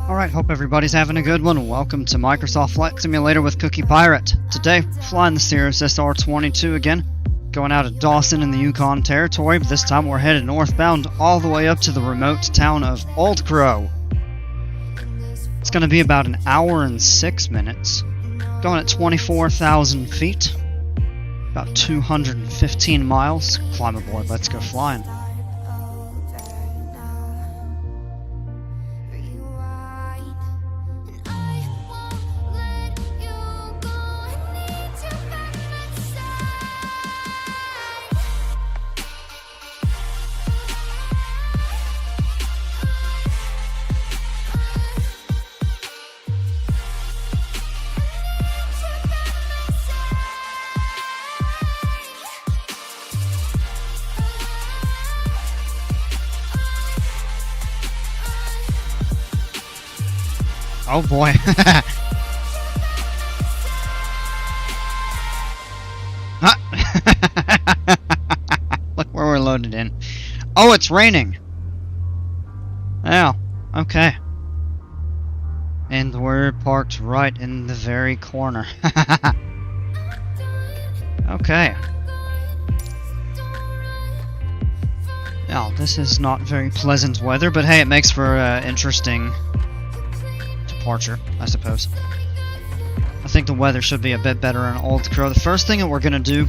Alright, hope everybody's having a good one. Welcome to Microsoft Flight Simulator with Cookie Pirate. Today, flying the Cirrus SR22 again, going out of Dawson in the Yukon Territory, but this time we're headed northbound all the way up to the remote town of Old Crow. It's going to be about an hour and 6 minutes, going at 24,000 feet, about 215 miles. Climb aboard, let's go flying. Oh boy. Look where we're loaded in. Oh, it's raining. Oh, okay. And we're parked right in the very corner. Okay. Now, this is not very pleasant weather, but hey, it makes for interesting departure, I suppose. I think the weather should be a bit better in Old Crow. The first thing that we're going to do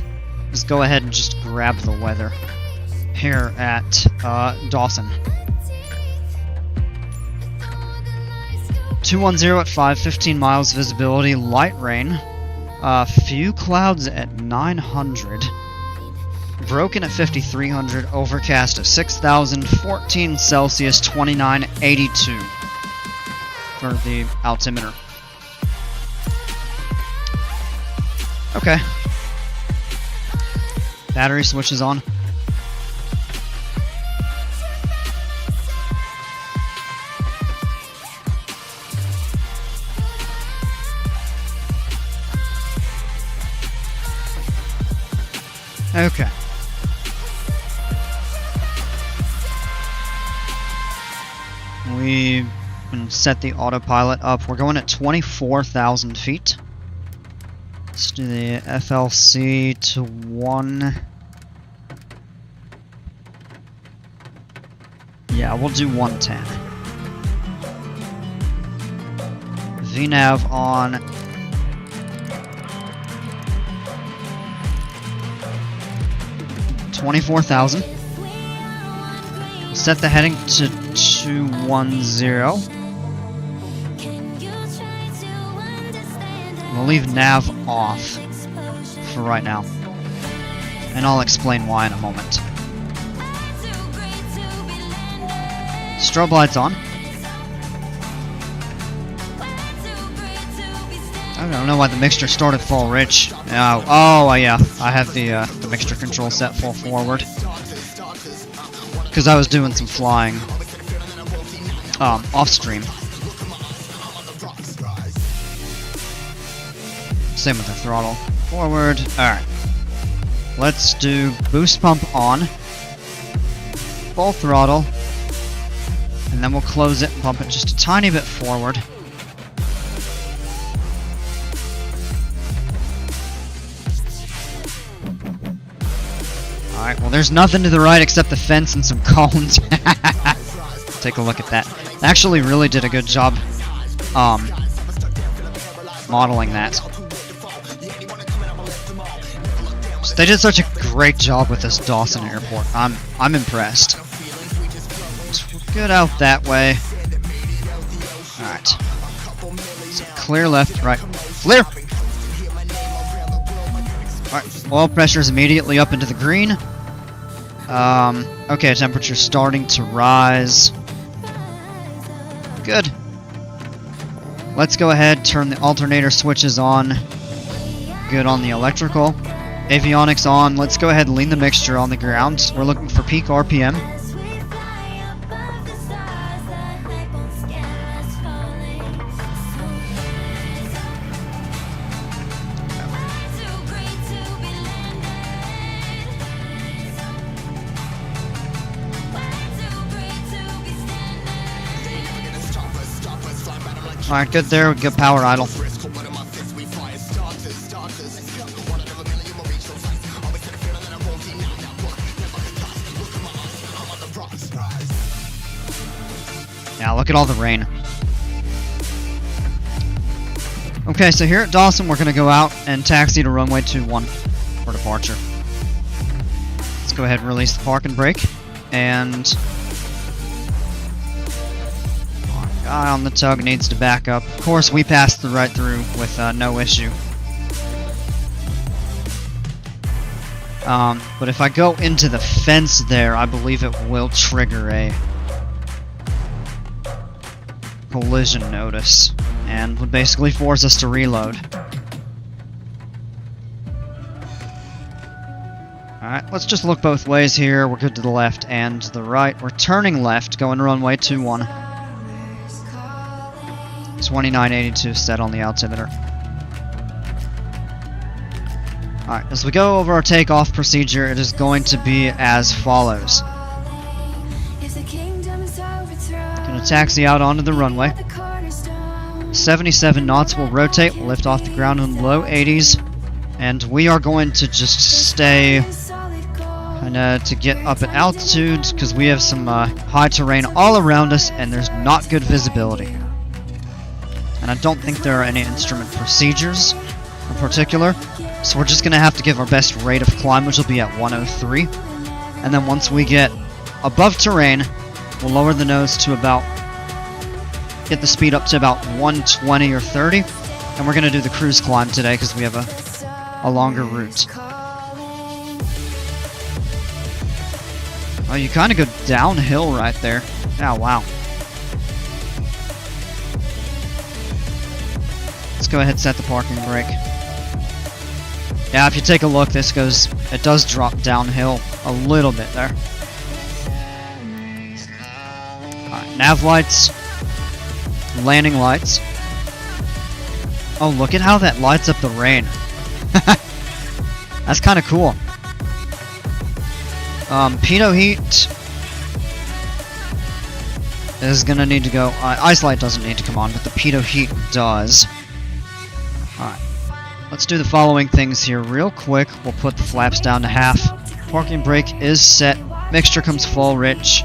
is go ahead and just grab the weather here at Dawson. 210 at 5, 15 miles visibility, light rain, few clouds at 900, broken at 5300, overcast at 6000, 14 Celsius, 2982. For the altimeter. Okay. Battery switches on. Okay. We and set the autopilot up. We're going at 24,000 feet. Let's do the FLC to 1. Yeah, we'll do 110. VNAV on. $24,000. Set the heading to 210. We'll leave nav off for right now, and I'll explain why in a moment. Strobe lights on. I don't know why the mixture started full rich. Oh yeah, I have the mixture control set full forward because I was doing some flying off stream. Same with the throttle. Forward. Alright. Let's do boost pump on. Full throttle. And then we'll close it and pump it just a tiny bit forward. Alright, well there's nothing to the right except the fence and some cones. Take a look at that. They actually really did a good job modeling that. They did such a great job with this Dawson airport. I'm impressed. So we're good out that way. Alright. So clear left, right. Clear! Alright, oil pressure is immediately up into the green. Okay, temperature's starting to rise. Good. Let's go ahead, turn the alternator switches on. Good on the electrical. Avionics on. Let's go ahead and lean the mixture on the ground. We're looking for peak RPM. Alright, good there. Good power idle. Yeah, look at all the rain. Okay, so here at Dawson, we're going to go out and taxi to runway 21 for departure. Let's go ahead and release the park and brake. And our guy on the tug needs to back up. Of course, we passed right through with no issue. But if I go into the fence there, I believe it will trigger a collision notice and would basically force us to reload. Alright, let's just look both ways here. We're good to the left and the right. We're turning left, going runway 21. 2982 set on the altimeter. Alright, as we go over our takeoff procedure, it is going to be as follows. Gonna taxi out onto the runway. 77 knots will rotate, we'll lift off the ground in the low 80s, and we are going to just stay to get up at altitude because we have some high terrain all around us and there's not good visibility. And I don't think there are any instrument procedures in particular, so we're just going to have to give our best rate of climb, which will be at 103. And then once we get above terrain, we'll lower the nose to about, get the speed up to about 120 or 30, and we're going to do the cruise climb today because we have a longer route. Oh, you kind of go downhill right there. Oh, wow. Let's go ahead and set the parking brake. Yeah, if you take a look, it does drop downhill a little bit there. Alright, nav lights. Landing lights. Oh, look at how that lights up the rain. That's kind of cool. Pitot heat is gonna need to go. Ice light doesn't need to come on, but the pitot heat does. Alright. Let's do the following things here real quick. We'll put the flaps down to half. Parking brake is set. Mixture comes full rich.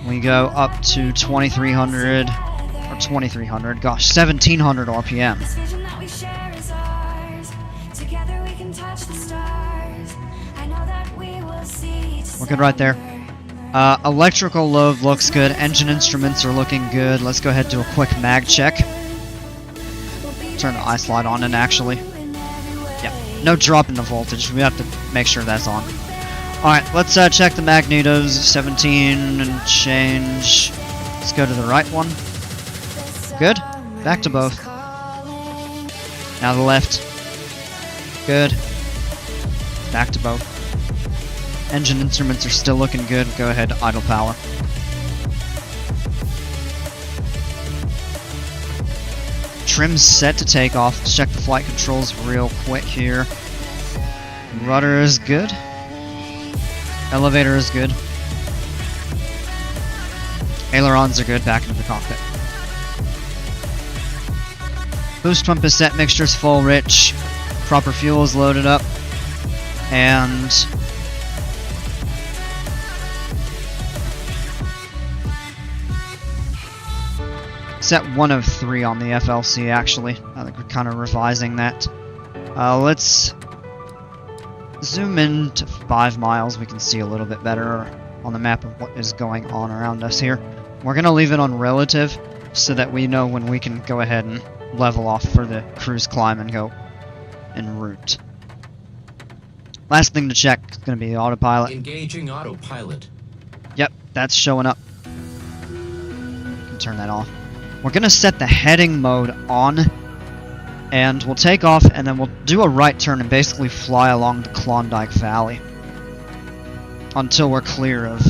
We go up to 2300. Or 2300, gosh, 1700 RPM. We're good right there. Electrical load looks good. Engine instruments are looking good. Let's go ahead and do a quick mag check. Turn the ice light on, and actually, yeah, no drop in the voltage. We have to make sure that's on. Alright, let's check the magnetos. 17 and change. Let's go to the right one. Good. Back to both. Now the left. Good. Back to both. Engine instruments are still looking good. Go ahead, idle power. Trim's set to take off. Let's check the flight controls real quick here. Rudder is good. Elevator is good. Ailerons are good. Back into the cockpit. Boost pump is set, mixture's full rich, proper fuel is loaded up, and set 103 on the FLC actually. I think we're kind of revising that. Let's zoom in to 5 miles. We can see a little bit better on the map of what is going on around us here. We're going to leave it on relative so that we know when we can go ahead and level off for the cruise climb and go en route. Last thing to check is going to be autopilot. Engaging autopilot. Yep, that's showing up. You can turn that off. We're going to set the heading mode on, and we'll take off, and then we'll do a right turn and basically fly along the Klondike Valley until we're clear of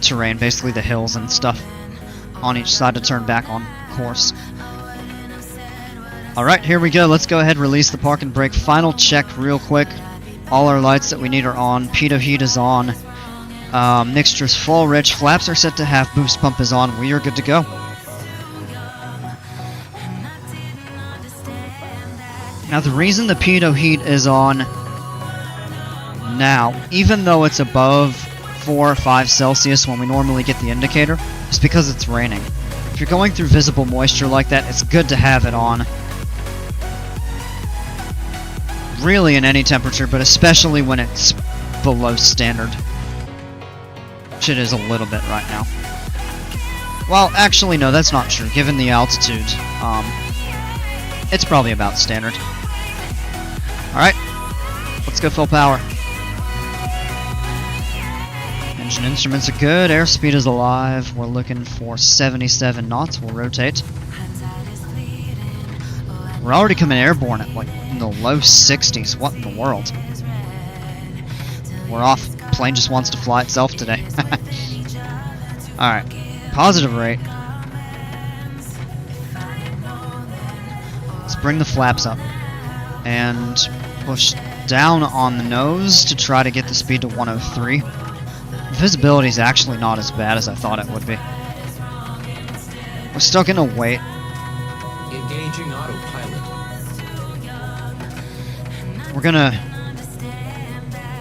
terrain, basically the hills and stuff on each side to turn back on course. Alright, here we go. Let's go ahead and release the park and brake. Final check real quick. All our lights that we need are on. Pitot heat is on. Mixture's full rich. Flaps are set to half. Boost pump is on. We are good to go. Now the reason the pitot heat is on now, even though it's above 4 or 5 Celsius when we normally get the indicator, is because it's raining. If you're going through visible moisture like that, it's good to have it on. Really in any temperature, but especially when it's below standard. Which it is a little bit right now. Well, actually no, that's not true. Given the altitude, it's probably about standard. Alright, let's go full power. Engine instruments are good, airspeed is alive. We're looking for 77 knots. We'll rotate. We're already coming airborne at like in the low 60s. What in the world? We're off. Plane just wants to fly itself today. Alright. Positive rate. Let's bring the flaps up. And push down on the nose to try to get the speed to 103. Visibility is actually not as bad as I thought it would be. We're still gonna wait. Engaging autopilot.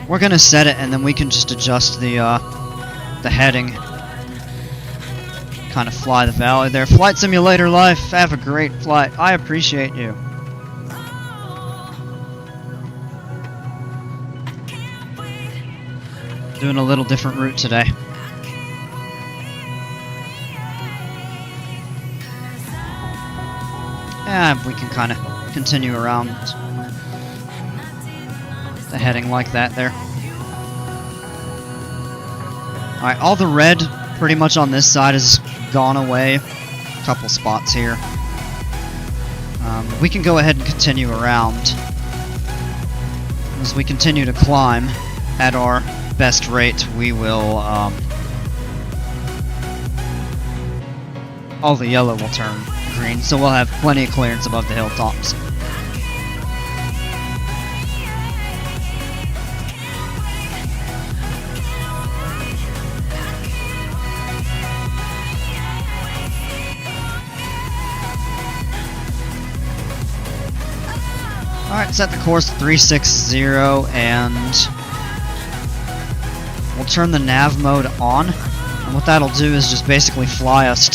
We're gonna set it, and then we can just adjust the heading. Kind of fly the valley there. Flight Simulator Life, have a great flight. I appreciate you. Doing a little different route today. Yeah, we can kind of continue around the heading like that there. Alright, all the red pretty much on this side has gone away. A couple spots here. We can go ahead and continue around. As we continue to climb at our best rate, we will, all the yellow will turn green, so we'll have plenty of clearance above the hilltops. Alright, set the course 360 and we'll turn the nav mode on. And what that'll do is just basically fly us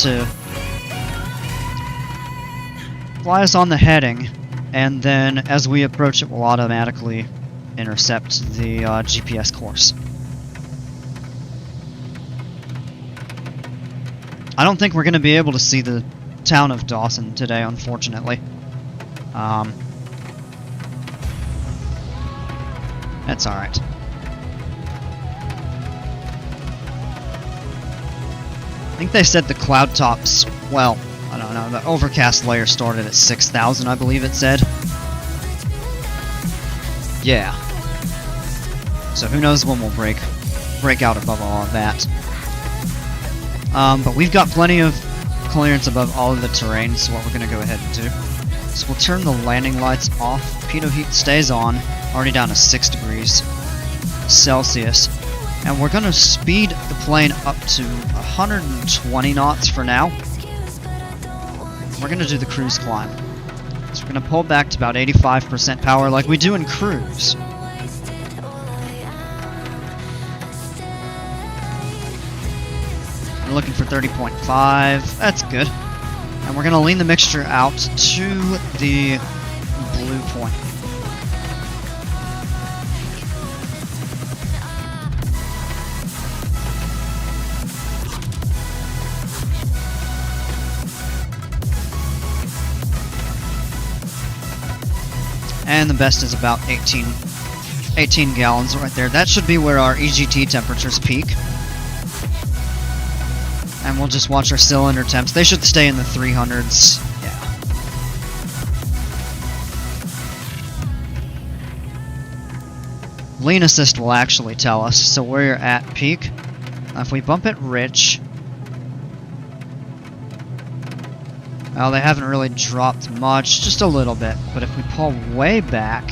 on the heading, and then as we approach it, we'll automatically intercept the GPS course. I don't think we're going to be able to see the town of Dawson today, unfortunately. That's alright. I think they said the cloud tops, well, I don't know, the overcast layer started at 6,000, I believe it said. Yeah. So who knows when we'll break out above all of that. But we've got plenty of clearance above all of the terrain, so what we're going to go ahead and do. So we'll turn the landing lights off. Pitot heat stays on, already down to 6 degrees Celsius. And we're going to speed the plane up to 120 knots for now. We're going to do the cruise climb. So we're going to pull back to about 85% power like we do in cruise. We're looking for 30.5. That's good. And we're going to lean the mixture out to the blue point. And the best is about 18 gallons right there. That should be where our EGT temperatures peak. And we'll just watch our cylinder temps. They should stay in the 300s. Yeah. Lean assist will actually tell us. So where you're at peak. If we bump it rich. Well, they haven't really dropped much, just a little bit. But if we pull way back,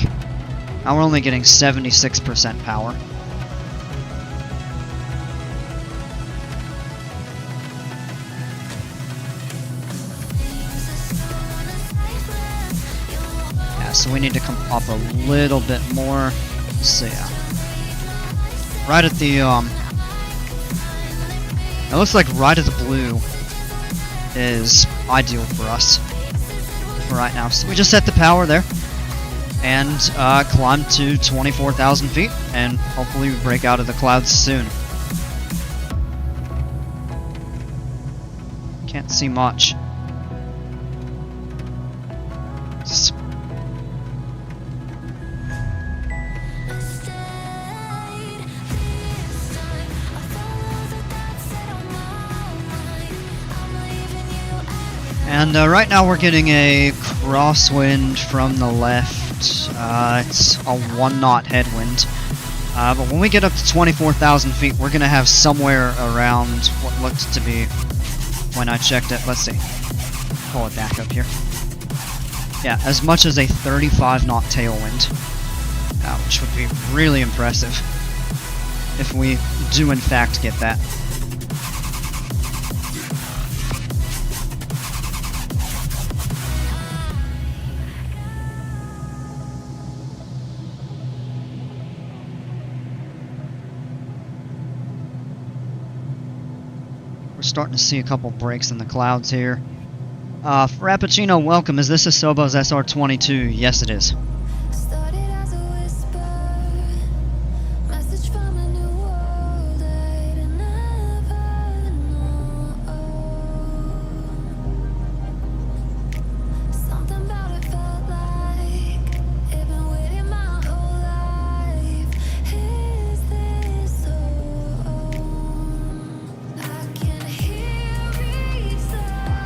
now we're only getting 76% power. Yeah, so we need to come up a little bit more. So yeah. Right at the, it looks like right at the blue is ideal for us for right now. So we just set the power there and climb to 24,000 feet, and hopefully we break out of the clouds soon. Can't see much. And right now we're getting a crosswind from the left. It's a 1 knot headwind. But when we get up to 24,000 feet, we're going to have somewhere around what looks to be, when I checked it, let's see, pull it back up here. Yeah, as much as a 35 knot tailwind, which would be really impressive if we do in fact get that. Starting to see a couple breaks in the clouds here. Frappuccino, welcome. Is this Asobo's SR22? Yes, it is.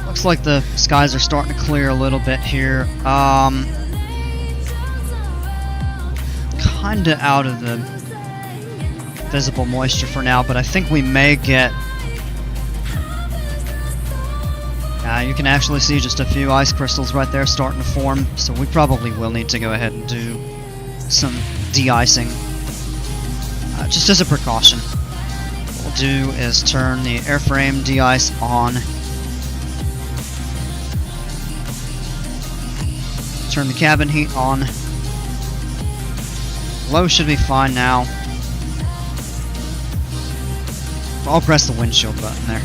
Looks like the skies are starting to clear a little bit here. Kinda out of the visible moisture for now, but I think we may get... you can actually see just a few ice crystals right there starting to form, so we probably will need to go ahead and do some de-icing. Just as a precaution. What we'll do is turn the airframe de-ice on. Turn the cabin heat on. Low should be fine now. I'll press the windshield button there.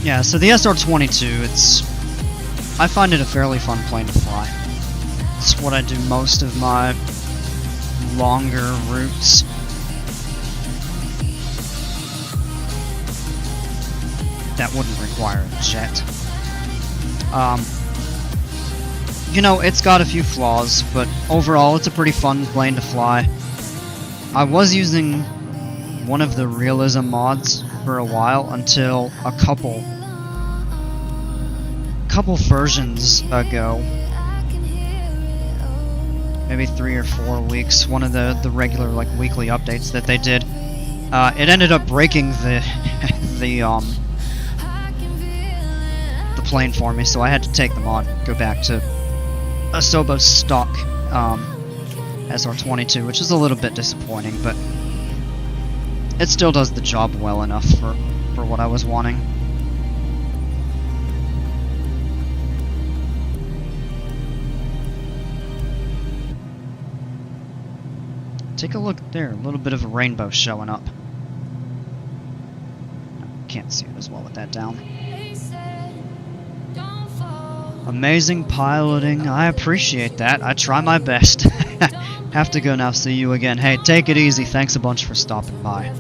Yeah, so the SR22, I find it a fairly fun plane to fly. It's what I do most of my longer routes. That wouldn't require a jet. You know, it's got a few flaws, but overall it's a pretty fun plane to fly. I was using one of the realism mods for a while until a couple versions ago, maybe 3 or 4 weeks, one of the regular like weekly updates that they did, it ended up breaking the the plane for me, so I had to take the mod, go back to Asobo's stock SR22, which is a little bit disappointing, but it still does the job well enough for what I was wanting. Take a look there, a little bit of a rainbow showing up. Can't see it as well with that down. Amazing piloting, I appreciate that. I try my best. Have to go now, see you again. Hey, take it easy, thanks a bunch for stopping by.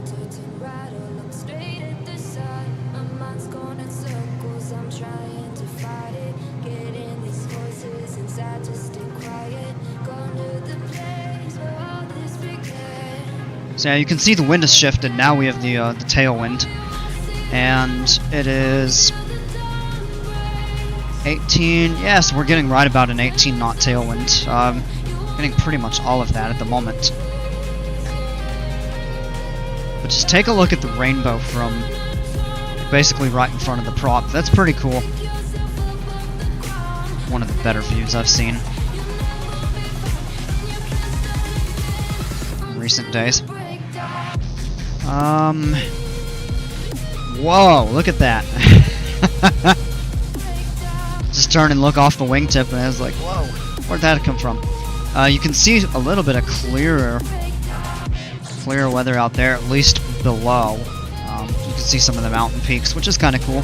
So yeah, you can see the wind has shifted. Now we have the tailwind, and it is 18. Yes, we're getting right about an 18 knot tailwind. Getting pretty much all of that at the moment. But just take a look at the rainbow from basically right in front of the prop. That's pretty cool. One of the better views I've seen in recent days. Whoa, look at that. Just turn and look off the wingtip and I was like, whoa, where'd that come from? You can see a little bit of clearer weather out there, at least below. You can see some of the mountain peaks, which is kind of cool.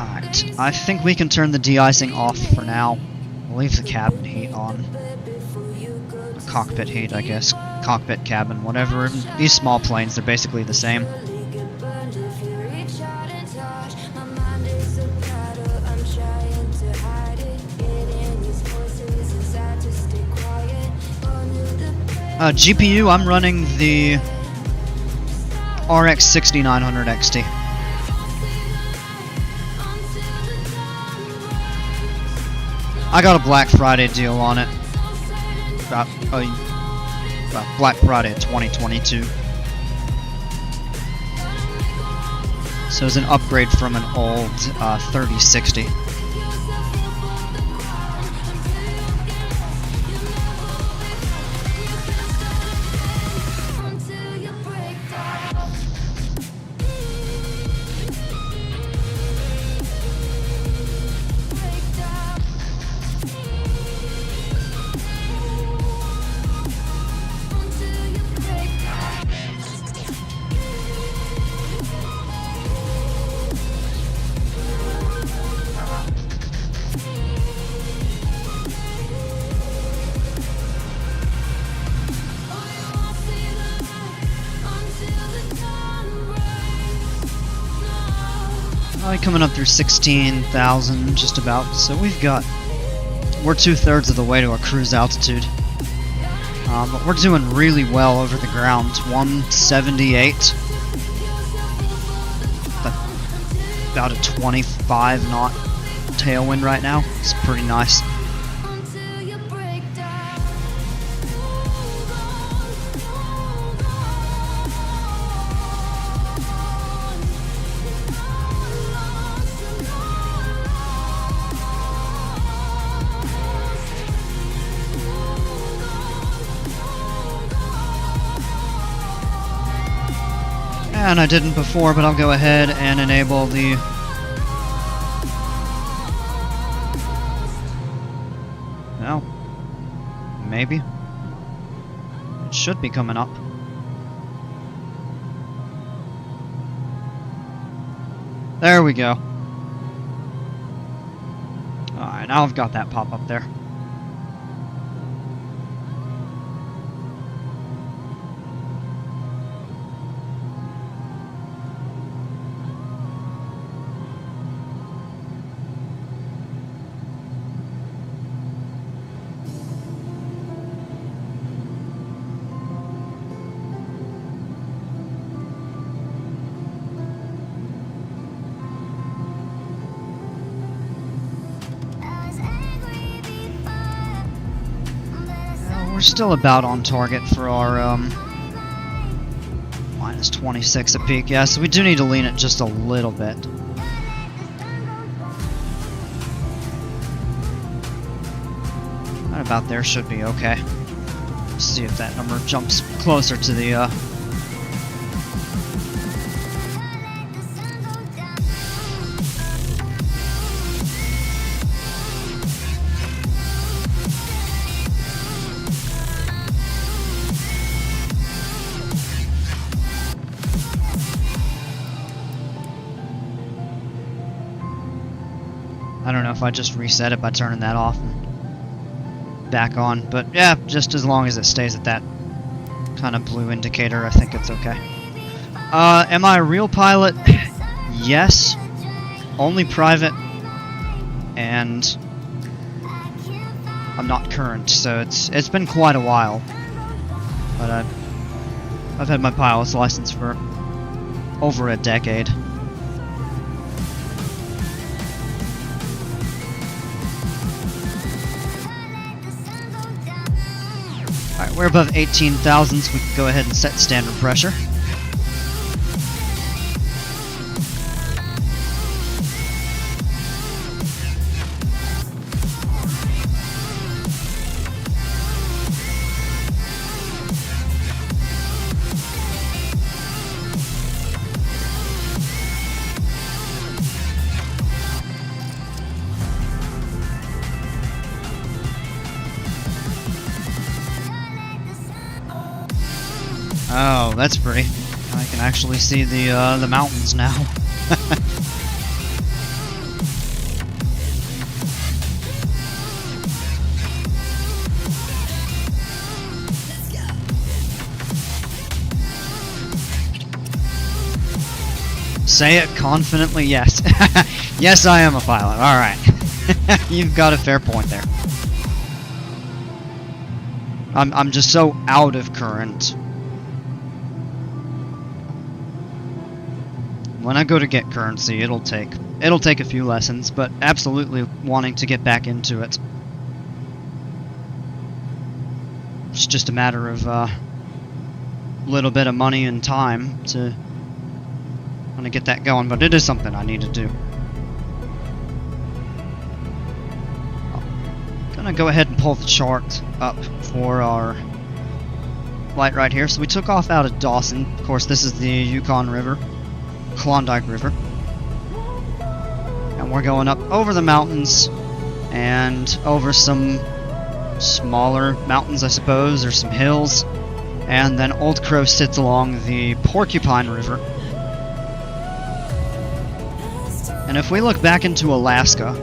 Alright, I think we can turn the de-icing off for now. We'll leave the cabin heat on. Cockpit heat, I guess. Cockpit, cabin, whatever. These small planes, they're basically the same. GPU, I'm running the RX 6900 XT. I got a Black Friday deal on it. About Black Friday 2022. So it's an upgrade from an old 3060. Coming up through 16,000 just about, so we're 2/3 of the way to our cruise altitude. But we're doing really well over the ground. 178. About a 25 knot tailwind right now. It's pretty nice. And I didn't before, but I'll go ahead and enable the no, maybe it should be coming up. There we go. Alright, now I've got that pop up there. We're still about on target for our minus 26 at peak. Yeah, so we do need to lean it just a little bit. Right about there should be okay. Let's see if that number jumps closer to the I don't know if I just reset it by turning that off and back on, but yeah, just as long as it stays at that kind of blue indicator, I think it's okay. Am I a real pilot? Yes. Only private, and I'm not current, so it's been quite a while. But I've had my pilot's license for over a decade. Alright, we're above 18,000, so we can go ahead and set standard pressure. Oh, that's pretty. I can actually see the mountains now. Say it confidently, yes. Yes, I am a pilot. Alright. You've got a fair point there. I'm just so out of current. When I go to get currency, it'll take a few lessons, but absolutely wanting to get back into it. It's just a matter of a little bit of money and time to want to get that going, but it is something I need to do. I'm gonna go ahead and pull the chart up for our flight right here. So we took off out of Dawson. Of course, this is the Yukon River. Klondike River, and we're going up over the mountains and over some smaller mountains, I suppose, or some hills, and then Old Crow sits along the Porcupine River. And if we look back into Alaska,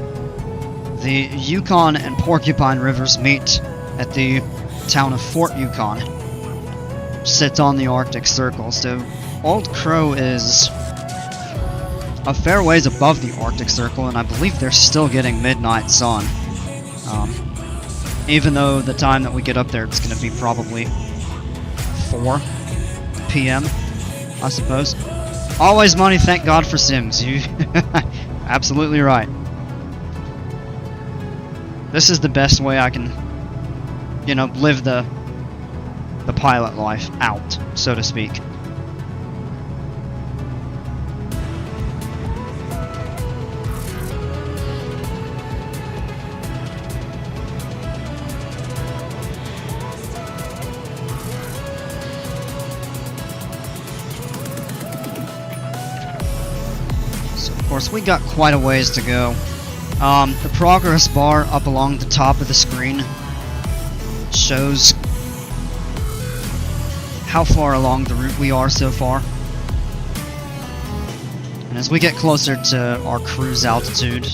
the Yukon and Porcupine Rivers meet at the town of Fort Yukon, which sits on the Arctic Circle. So Old Crow is a fair ways above the Arctic Circle, and I believe they're still getting midnight sun. Even though the time that we get up there, it's going to be probably 4 p.m., I suppose. Always money, thank God for Sims. You absolutely right. This is the best way I can, you know, live the pilot life out, so to speak. Of course, we got quite a ways to go. The progress bar up along the top of the screen shows how far along the route we are so far. And as we get closer to our cruise altitude,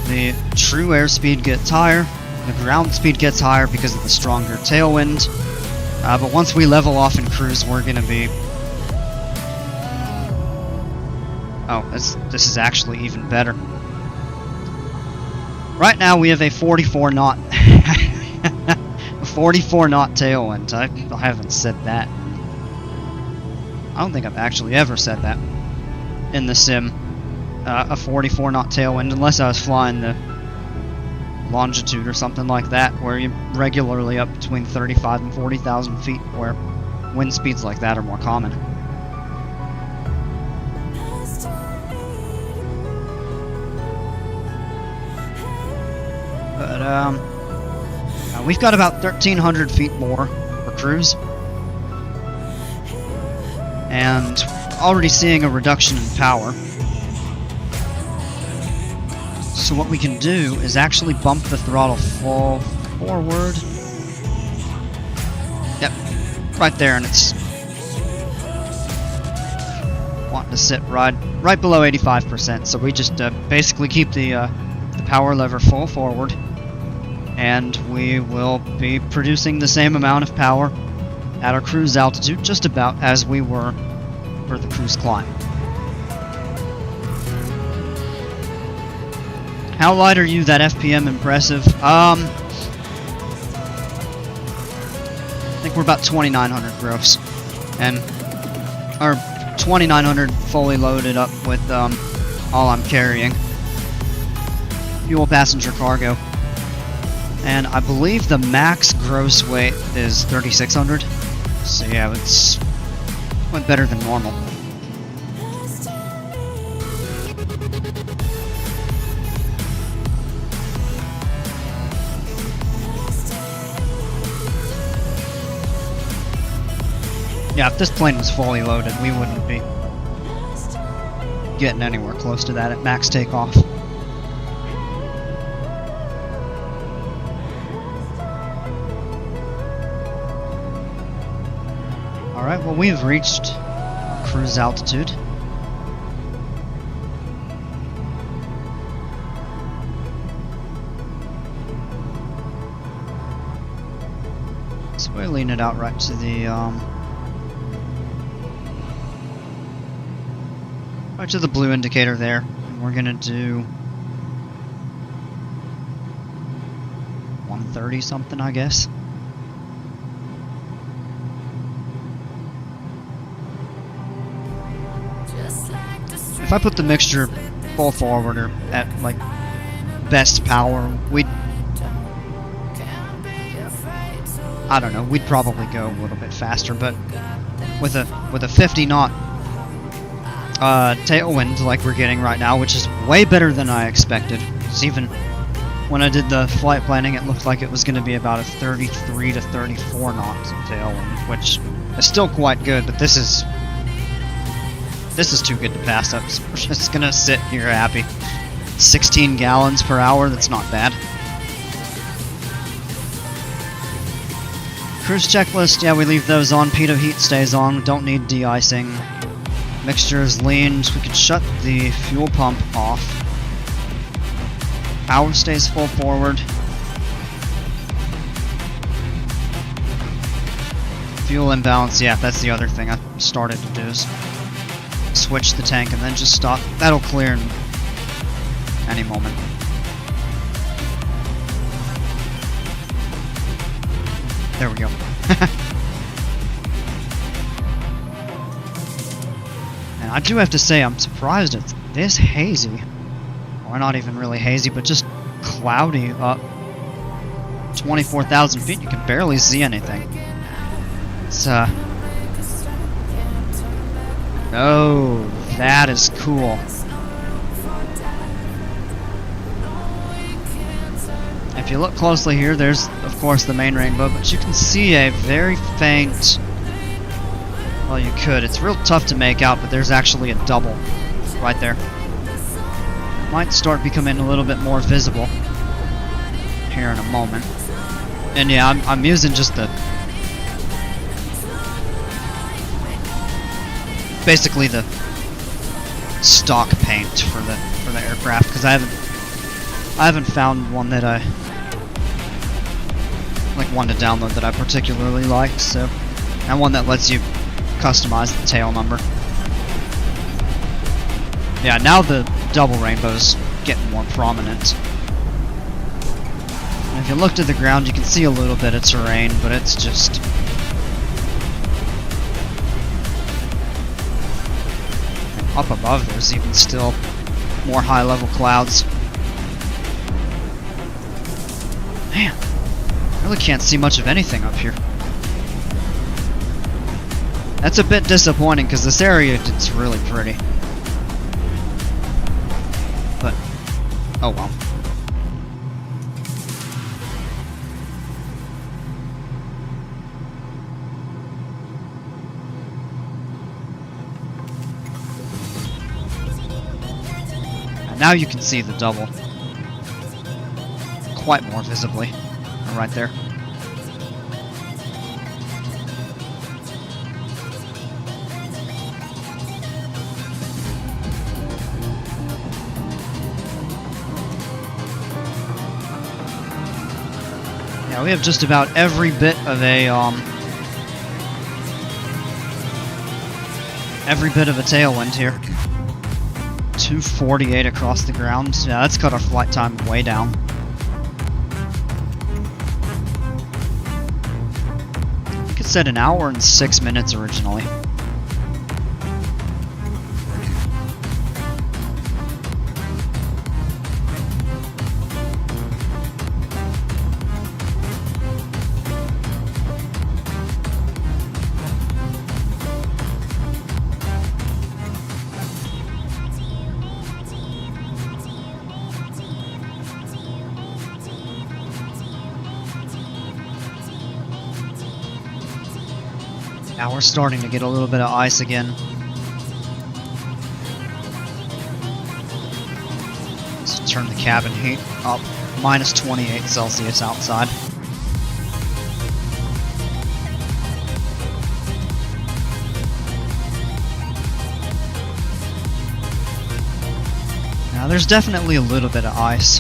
the true airspeed gets higher, the ground speed gets higher because of the stronger tailwind. But once we level off and cruise, we're going to be... Oh, this is actually even better. Right now we have a 44 knot a 44 knot tailwind. I haven't said that. I don't think I've actually ever said that in the sim. A 44 knot tailwind, unless I was flying the longitude or something like that, where you're regularly up between 35 and 40,000 feet, where wind speeds like that are more common. But, we've got about 1,300 feet more for cruise. And already seeing a reduction in power. So what we can do is actually bump the throttle forward. Yep, right there, and it's wanting to sit right below 85%. So we just basically keep the power lever full forward, and we will be producing the same amount of power at our cruise altitude, just about as we were for the cruise climb. How light are you? That FPM impressive. I think we're about 2,900 gross, and or 2,900 fully loaded up with all I'm carrying. Fuel, passenger, cargo, and I believe the max gross weight is 3,600. So yeah, it's went better than normal. Yeah, if this plane was fully loaded, we wouldn't be getting anywhere close to that at max takeoff. Alright, well, we've reached cruise altitude. So we're leaning it out right to the right to the blue indicator there, and we're gonna do 130 something, I guess. If I put the mixture full forward or at like best power, I don't know, we'd probably go a little bit faster, but with a 50 knot tailwind like we're getting right now, which is way better than I expected. It's even when I did the flight planning, it looked like it was going to be about a 33 to 34 knots of tailwind, which is still quite good, but this is too good to pass up. So we're just gonna sit here happy. 16 gallons per hour, that's not bad. Cruise checklist, yeah, we leave those on. Pitot heat stays on. We don't need de-icing. Mixture is leaned. We can shut the fuel pump off. Power stays full forward. Fuel imbalance, yeah, that's the other thing I started to do is switch the tank and then just stop. That'll clear in any moment. There we go. And I do have to say, I'm surprised it's this hazy. Or not even really hazy, but just cloudy up 24,000 feet. You can barely see anything. It's, oh, that is cool. If you look closely here, there's, of course, the main rainbow, but you can see a very faint... Well, you could. It's real tough to make out, but there's actually a double right there. It might start becoming a little bit more visible here in a moment. And yeah, I'm using just the... basically the stock paint for the aircraft, because I haven't found one that I like one to download that I particularly like, so, and one that lets you customize the tail number. Yeah, now the double rainbow's getting more prominent. And if you look to the ground, you can see a little bit of terrain, but it's just up above, there's even still more high-level clouds. Man, I really can't see much of anything up here. That's a bit disappointing, because this area is really pretty. But, oh well. Now you can see the double quite more visibly, right there. Yeah, we have just about every bit of a tailwind here. 248 across the ground. Yeah, that's cut our flight time way down. I think it said an hour and 6 minutes originally. Now we're starting to get a little bit of ice again. Let's turn the cabin heat up. Minus 28 Celsius outside. Now there's definitely a little bit of ice.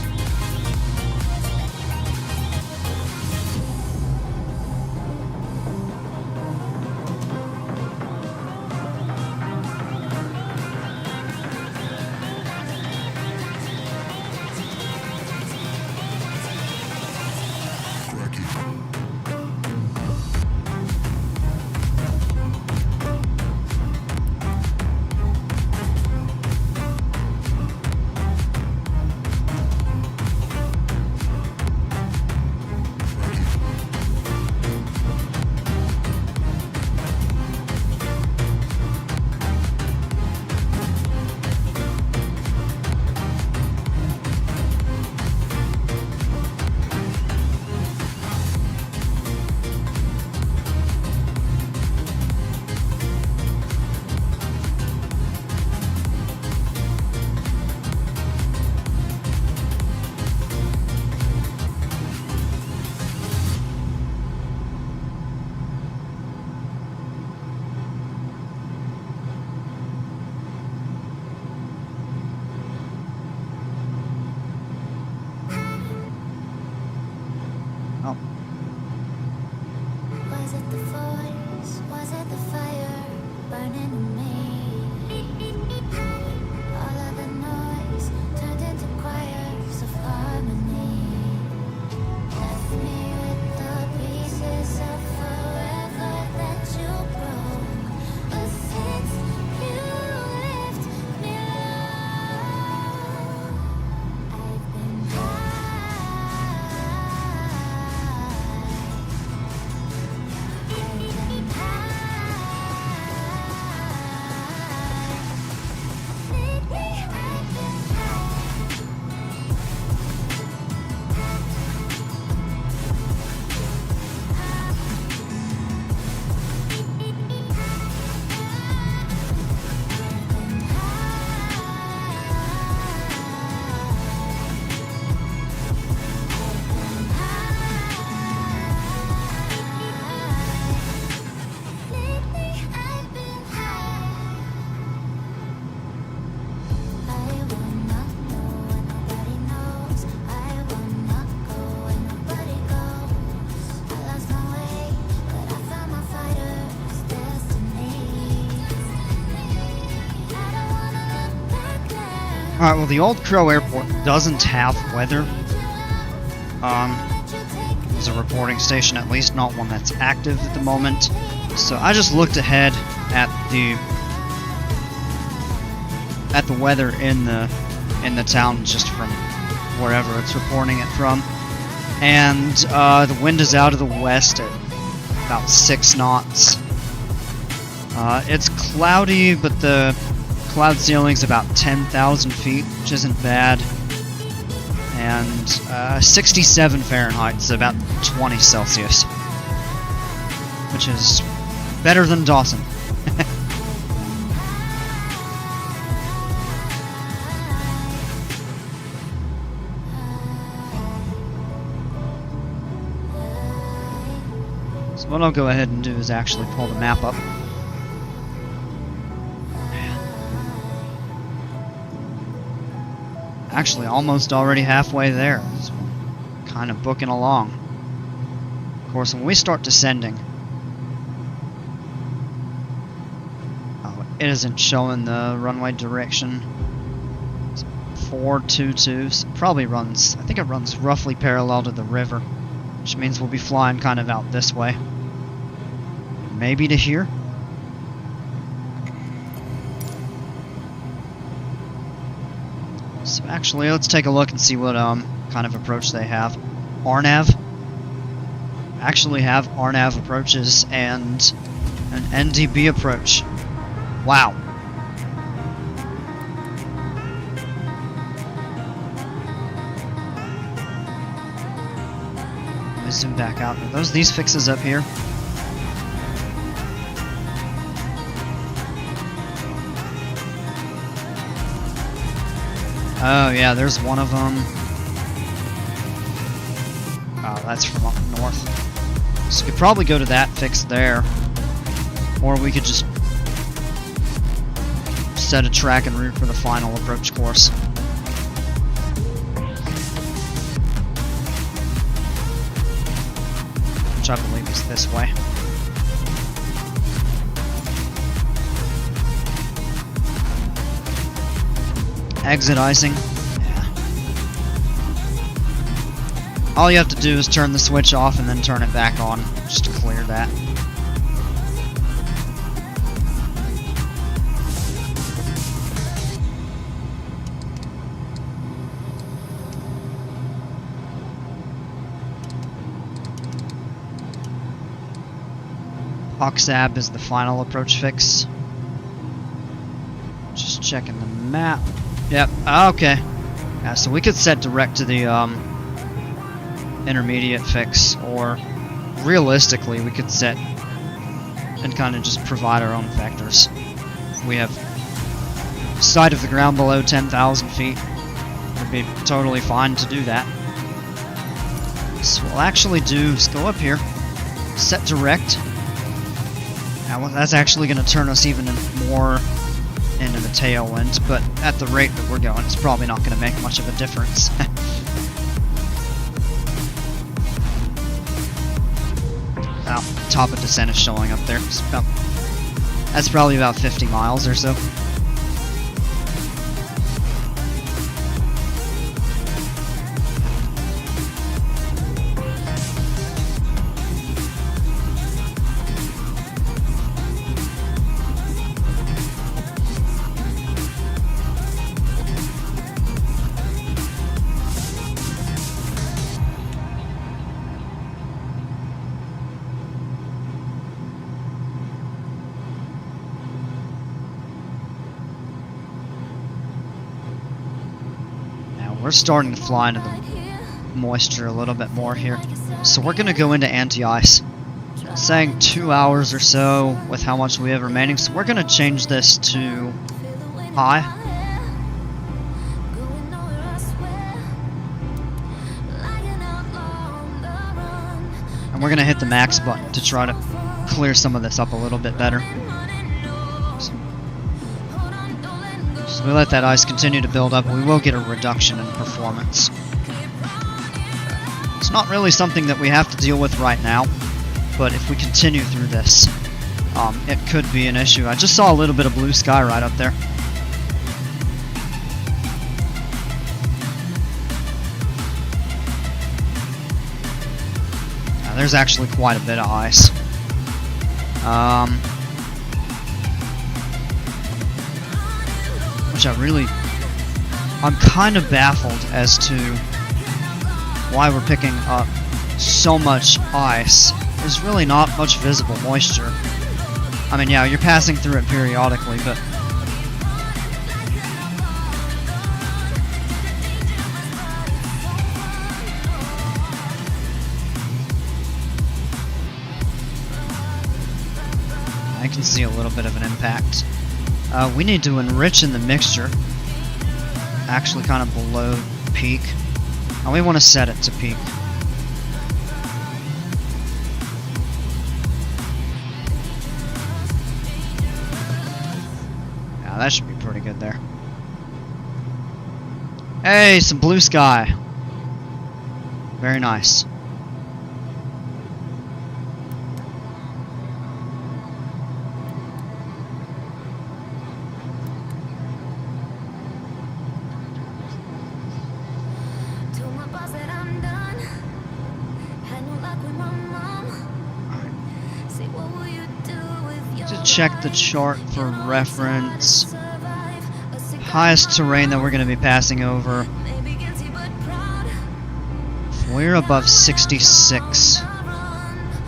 Oh. Was it the voice? Was it the fire burning in me? All of the noise turned into choirs of harmony. Left me with the pieces of forever that you broke. But since you left me alone, I've been high. Alright, well, the Old Crow Airport doesn't have weather. There's a reporting station, at least, not one that's active at the moment. So I just looked ahead at the weather in the town, just from wherever it's reporting it from. And the wind is out of the west at about 6 knots. It's cloudy, but the cloud ceiling's about 10,000 feet, which isn't bad. And 67 Fahrenheit is about 20 Celsius, which is better than Dawson. So what I'll go ahead and do is actually pull the map up. Actually, almost already halfway there. So kind of booking along. Of course, when we start descending, it isn't showing the runway direction. 422s. Probably runs, I think it runs roughly parallel to the river, which means we'll be flying kind of out this way. Maybe to here. So actually, let's take a look and see what kind of approach they have. RNAV. Actually have RNAV approaches and an NDB approach. Wow. Let me zoom back out. Are those these fixes up here? Oh yeah, there's one of them. Oh, that's from up north. So we could probably go to that fix there. Or we could just set a track and route for the final approach course. Which I believe is this way. Exit icing. Yeah. All you have to do is turn the switch off and then turn it back on, just to clear that. Oxab is the final approach fix. Just checking the map. Yep, okay. Yeah, so we could set direct to the intermediate fix, or realistically we could set and kind of just provide our own vectors. We have sight of the ground below 10,000 feet. Would be totally fine to do that. So what we'll actually do is go up here, set direct. Now that's actually going to turn us even more into the tailwind, but at the rate that we're going, it's probably not going to make much of a difference. Wow, top of descent is showing up there. That's probably about 50 miles or so. We're starting to fly into the moisture a little bit more here. So we're going to go into anti-ice. It's saying 2 hours or so with how much we have remaining. So we're going to change this to high. And we're going to hit the max button to try to clear some of this up a little bit better. So we let that ice continue to build up, we will get a reduction in performance. It's not really something that we have to deal with right now, but if we continue through this, it could be an issue. I just saw a little bit of blue sky right up there. Now, there's actually quite a bit of ice. Which I'm kind of baffled as to why we're picking up so much ice. There's really not much visible moisture. I mean, yeah, you're passing through it periodically, but I can see a little bit of an impact. We need to enrich in the mixture, actually kind of below peak, and we want to set it to peak. Yeah, that should be pretty good there. Hey, some blue sky. Very nice. I said I'm done. Had no luck with my mom. Say, what will you do with your To check the chart for reference, highest terrain that we're going to be passing over, we're above 66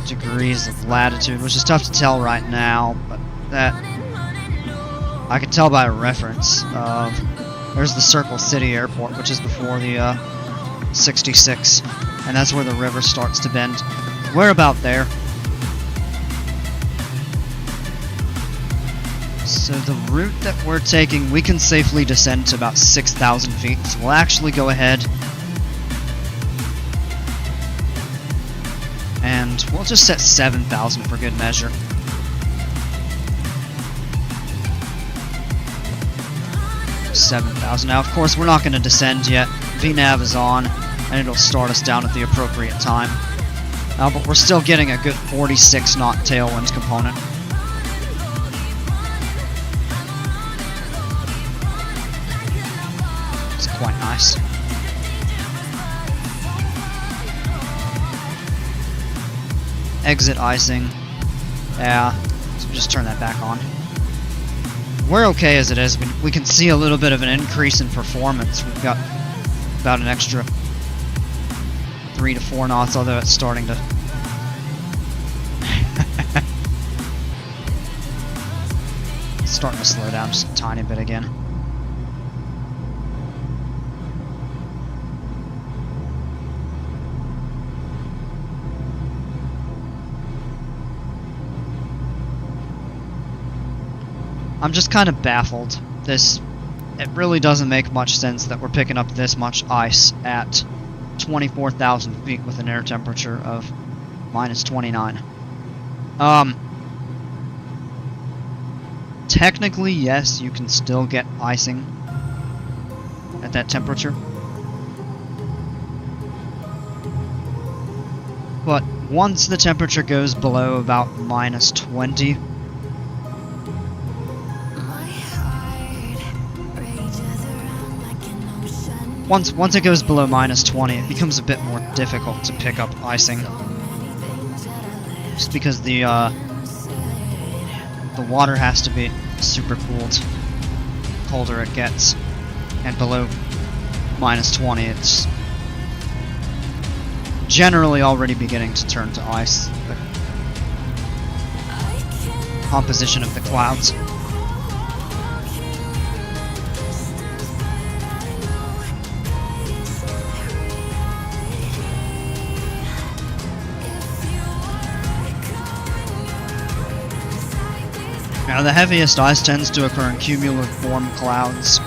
degrees of latitude, which is tough to tell right now, but that I can tell by reference. There's the Circle City Airport, which is before the 66, and that's where the river starts to bend. We're about there. So the route that we're taking, we can safely descend to about 6,000 feet, so we'll actually go ahead and we'll just set 7,000 for good measure. $7,000. Now, of course, we're not going to descend yet. VNAV is on, and it'll start us down at the appropriate time. But we're still getting a good 46 knot tailwind component. It's quite nice. Exit icing. Yeah, so just turn that back on. We're okay as it is. We can see a little bit of an increase in performance. We've got about an extra 3 to 4 knots, although it's starting to... it's starting to slow down just a tiny bit again. I'm just kind of baffled. It really doesn't make much sense that we're picking up this much ice at 24,000 feet with an air temperature of minus 29. Technically, yes, you can still get icing at that temperature. But once the temperature goes below about minus 20, Once it goes below minus 20, it becomes a bit more difficult to pick up icing. Just because the water has to be super cooled. The colder it gets. And below minus 20, it's generally already beginning to turn to ice. The composition of the clouds. Now, the heaviest ice tends to occur in cumuliform clouds,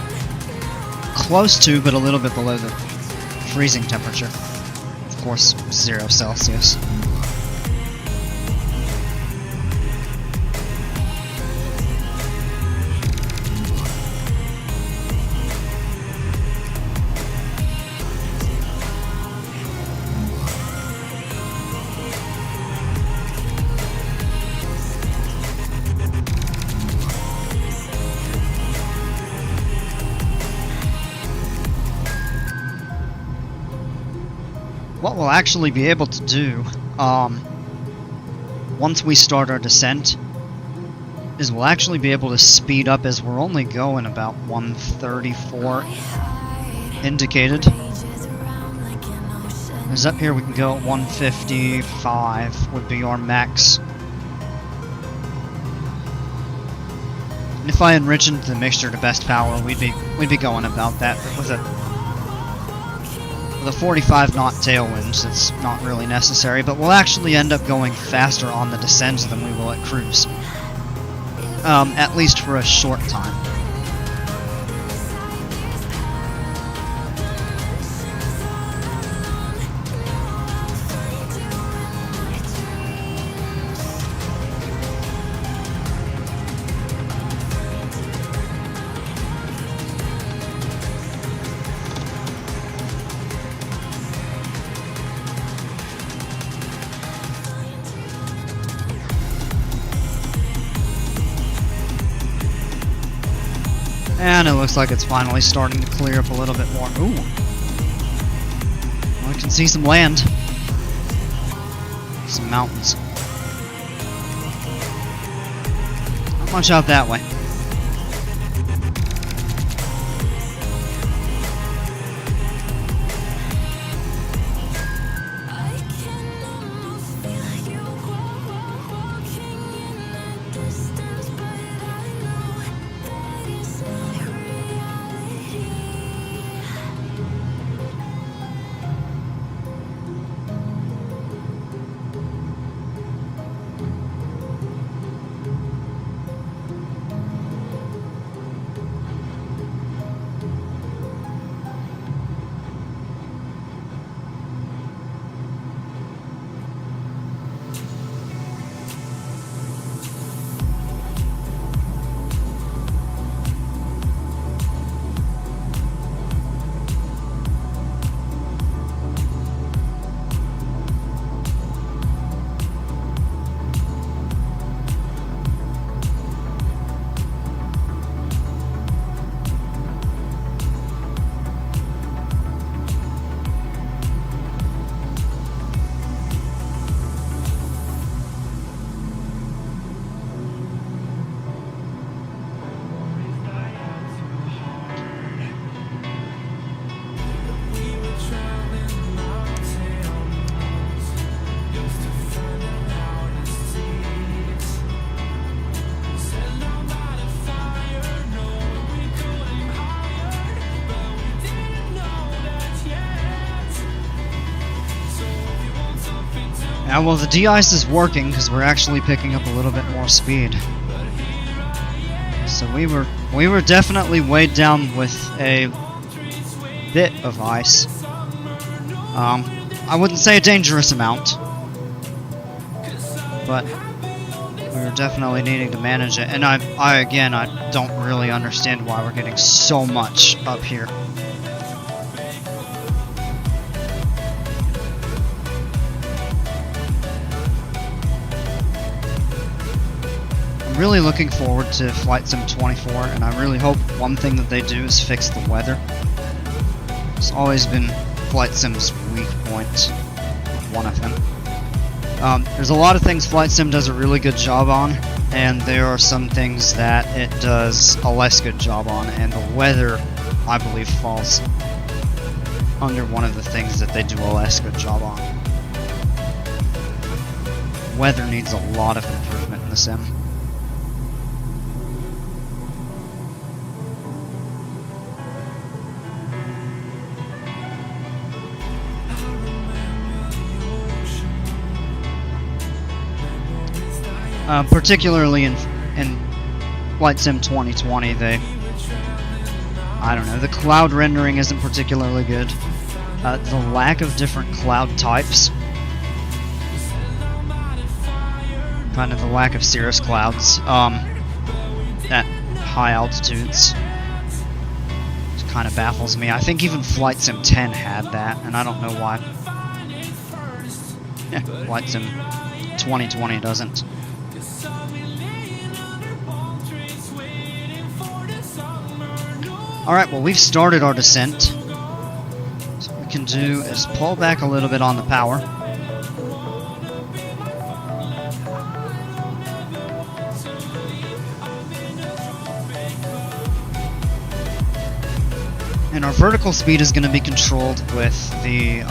close to, but a little bit below the freezing temperature. Of course, 0 Celsius. What we'll actually be able to do, once we start our descent, is we'll actually be able to speed up as we're only going about 134 indicated. As up here we can go at 155 would be our max. And if I enrich the mixture to best power, we'd be going about that, but with a 45 knot tailwind, that's not really necessary, but we'll actually end up going faster on the descent than we will at cruise. At least for a short time. And it looks like it's finally starting to clear up a little bit more. Ooh. can see some land. Some mountains. Not much out that way. Now, well, the de-ice is working because we're actually picking up a little bit more speed. So we were definitely weighed down with a bit of ice. I wouldn't say a dangerous amount, but we were definitely needing to manage it. And I don't really understand why we're getting so much up here. Really looking forward to Flight Sim 24, and I really hope one thing that they do is fix the weather. It's always been Flight Sim's weak point, one of them. There's a lot of things Flight Sim does a really good job on, and there are some things that it does a less good job on, and the weather, I believe, falls under one of the things that they do a less good job on. Weather needs a lot of improvement in the sim. Particularly in Flight Sim 2020, I don't know, the cloud rendering isn't particularly good. The lack of different cloud types, kind of the lack of cirrus clouds at high altitudes, it kind of baffles me. I think even Flight Sim 10 had that, and I don't know why. Yeah, Flight Sim 2020 doesn't. Alright, well, we've started our descent. So what we can do is pull back a little bit on the power. And our vertical speed is going to be controlled with the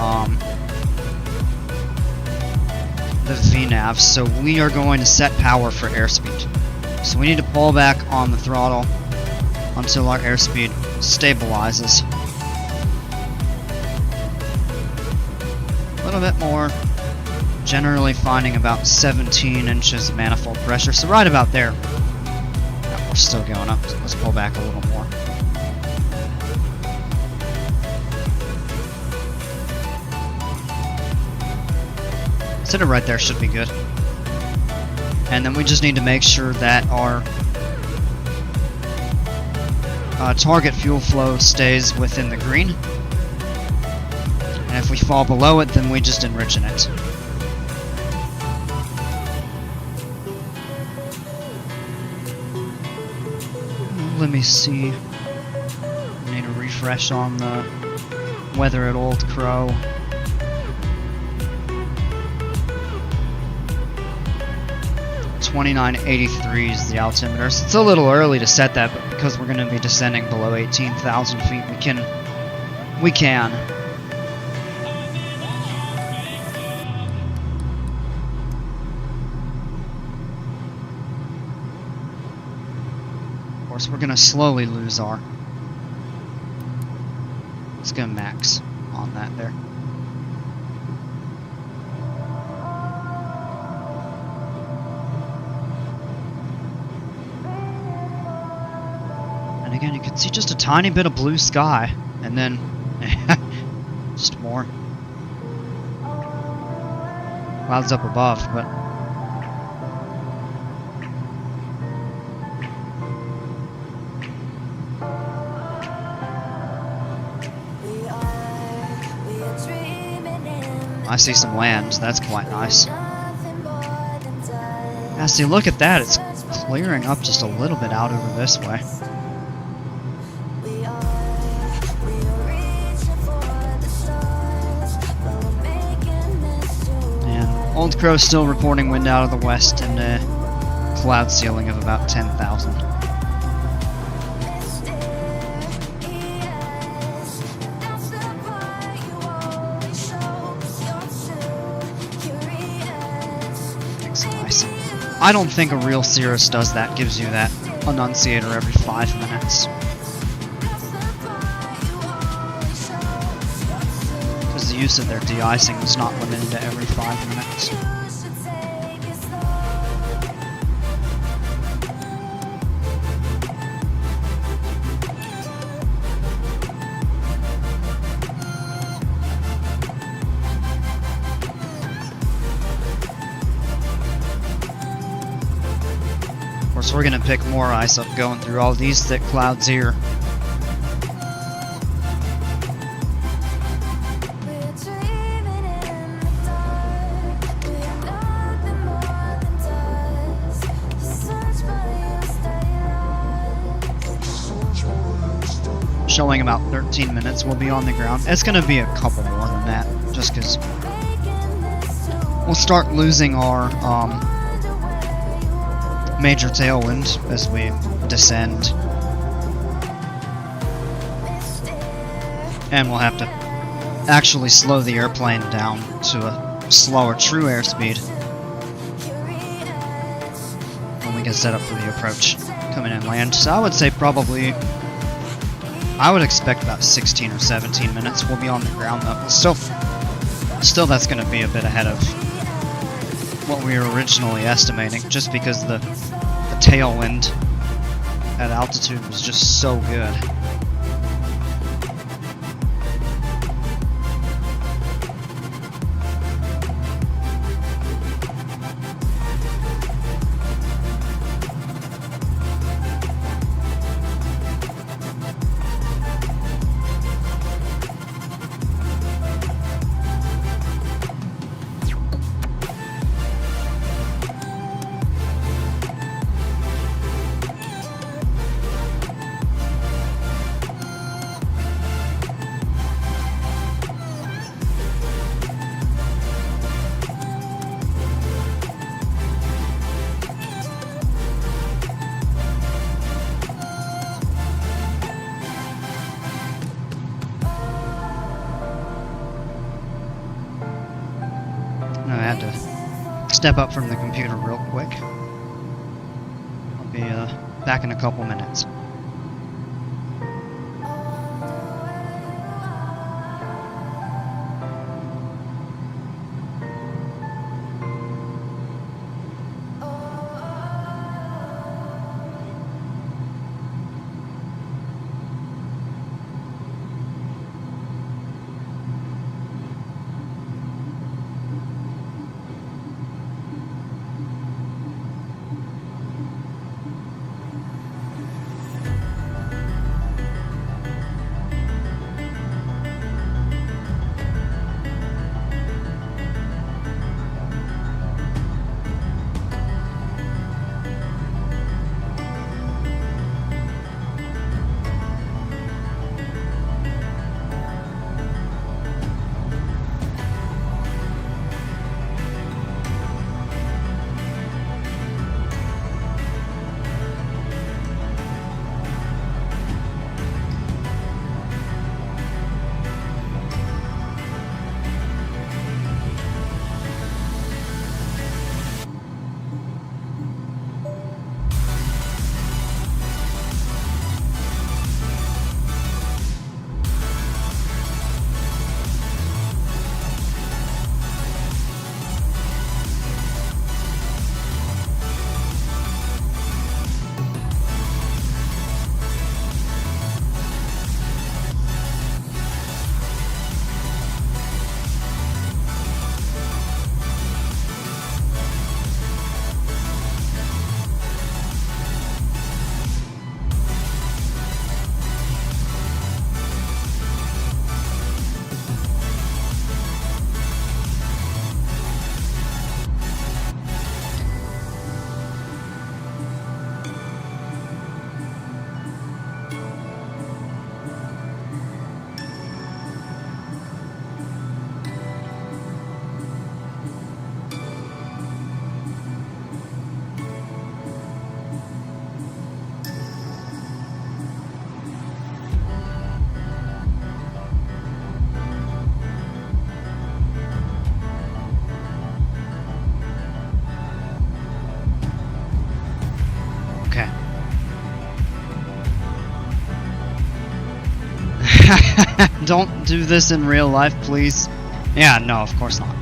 VNAV, so we are going to set power for airspeed. So we need to pull back on the throttle until our airspeed stabilizes. A little bit more, generally finding about 17 inches of manifold pressure, so right about there. Yeah, we're still going up, so let's pull back a little more. Set it right there, should be good. And then we just need to make sure that our target fuel flow stays within the green. And if we fall below it, then we just enrich in it. Let me see. I need a refresh on the weather at Old Crow. 2983 is the altimeter. So it's a little early to set that, but because we're going to be descending below 18,000 feet, we can. Of course, we're going to slowly lose our... It's going to max on that there. And again, you can see just a tiny bit of blue sky, and then just more clouds up above, but I see some land. That's quite nice. Now, see, look at that. It's clearing up just a little bit out over this way. And Old Crow's still reporting wind out of the west and a cloud ceiling of about 10,000. I don't think a real Cirrus does that, gives you that annunciator every 5 minutes. Because the use of their de-icing is not limited to every 5 minutes. So we're gonna pick more ice up going through all these thick clouds here. Showing about 13 minutes we'll be on the ground. It's gonna be a couple more than that, just because we'll start losing our major tailwind as we descend, and we'll have to actually slow the airplane down to a slower true airspeed when we get set up for the approach coming in land. So I would say probably, I would expect about 16 or 17 minutes we'll be on the ground though. Still that's going to be a bit ahead of what we were originally estimating, just because the tailwind at altitude was just so good. I had to step up from the computer real quick. I'll be back in a couple minutes. don't do this in real life, please. Yeah, no, of course not.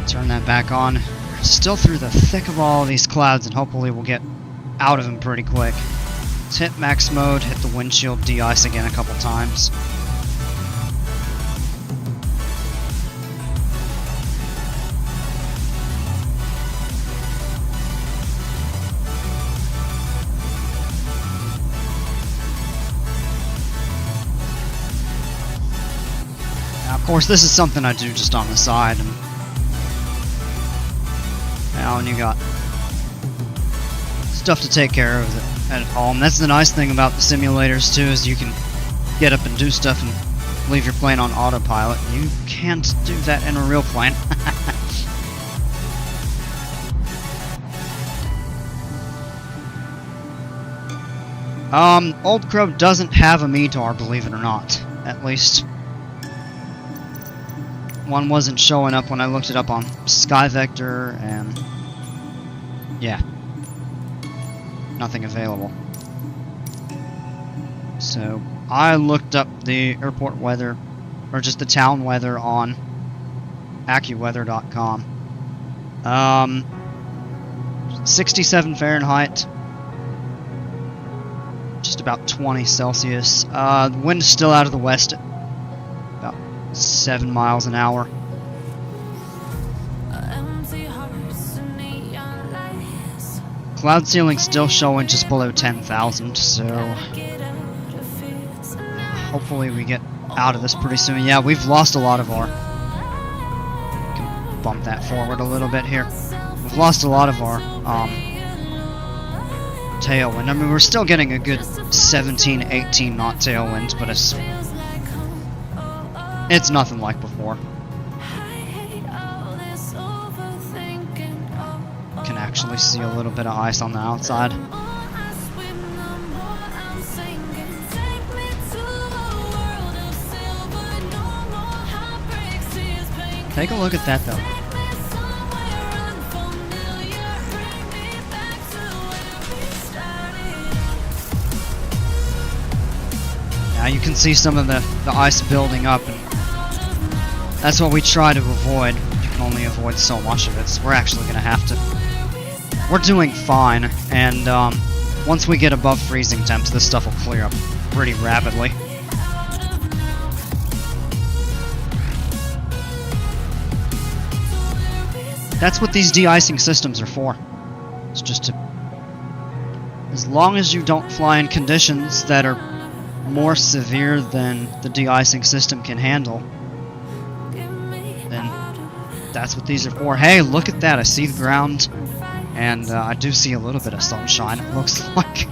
Turn that back on. Still through the thick of all these clouds, and hopefully we'll get out of them pretty quick. Let's hit max mode, hit the windshield, de-ice again a couple times. Now, of course, this is something I do just on the side. And now, when you got stuff to take care of at home. That's the nice thing about the simulators too, is you can get up and do stuff and leave your plane on autopilot. You can't do that in a real plane. Old Crow doesn't have a METAR, believe it or not. At least one wasn't showing up when I looked it up on SkyVector, and yeah, nothing available. So I looked up the airport weather, or just the town weather, on AccuWeather.com. 67 Fahrenheit, just about 20 Celsius. The wind is still out of the west at about 7 miles an hour. Cloud ceiling still showing just below 10,000, so hopefully we get out of this pretty soon. Yeah, we've lost a lot of our... Can bump that forward a little bit here. We've lost a lot of our tailwind. I mean, we're still getting a good 17, 18 knot tailwind, but it's nothing like before. Can actually see a little bit of ice on the outside. Take a look at that though. Now you can see some of the ice building up, and that's what we try to avoid. You can only avoid so much of it, so we're actually going to have to... We're doing fine, and once we get above freezing temps, this stuff will clear up pretty rapidly. That's what these de-icing systems are for. It's just to... As long as you don't fly in conditions that are more severe than the de-icing system can handle, then that's what these are for. Hey, look at that, I see the ground, and I do see a little bit of sunshine, it looks like.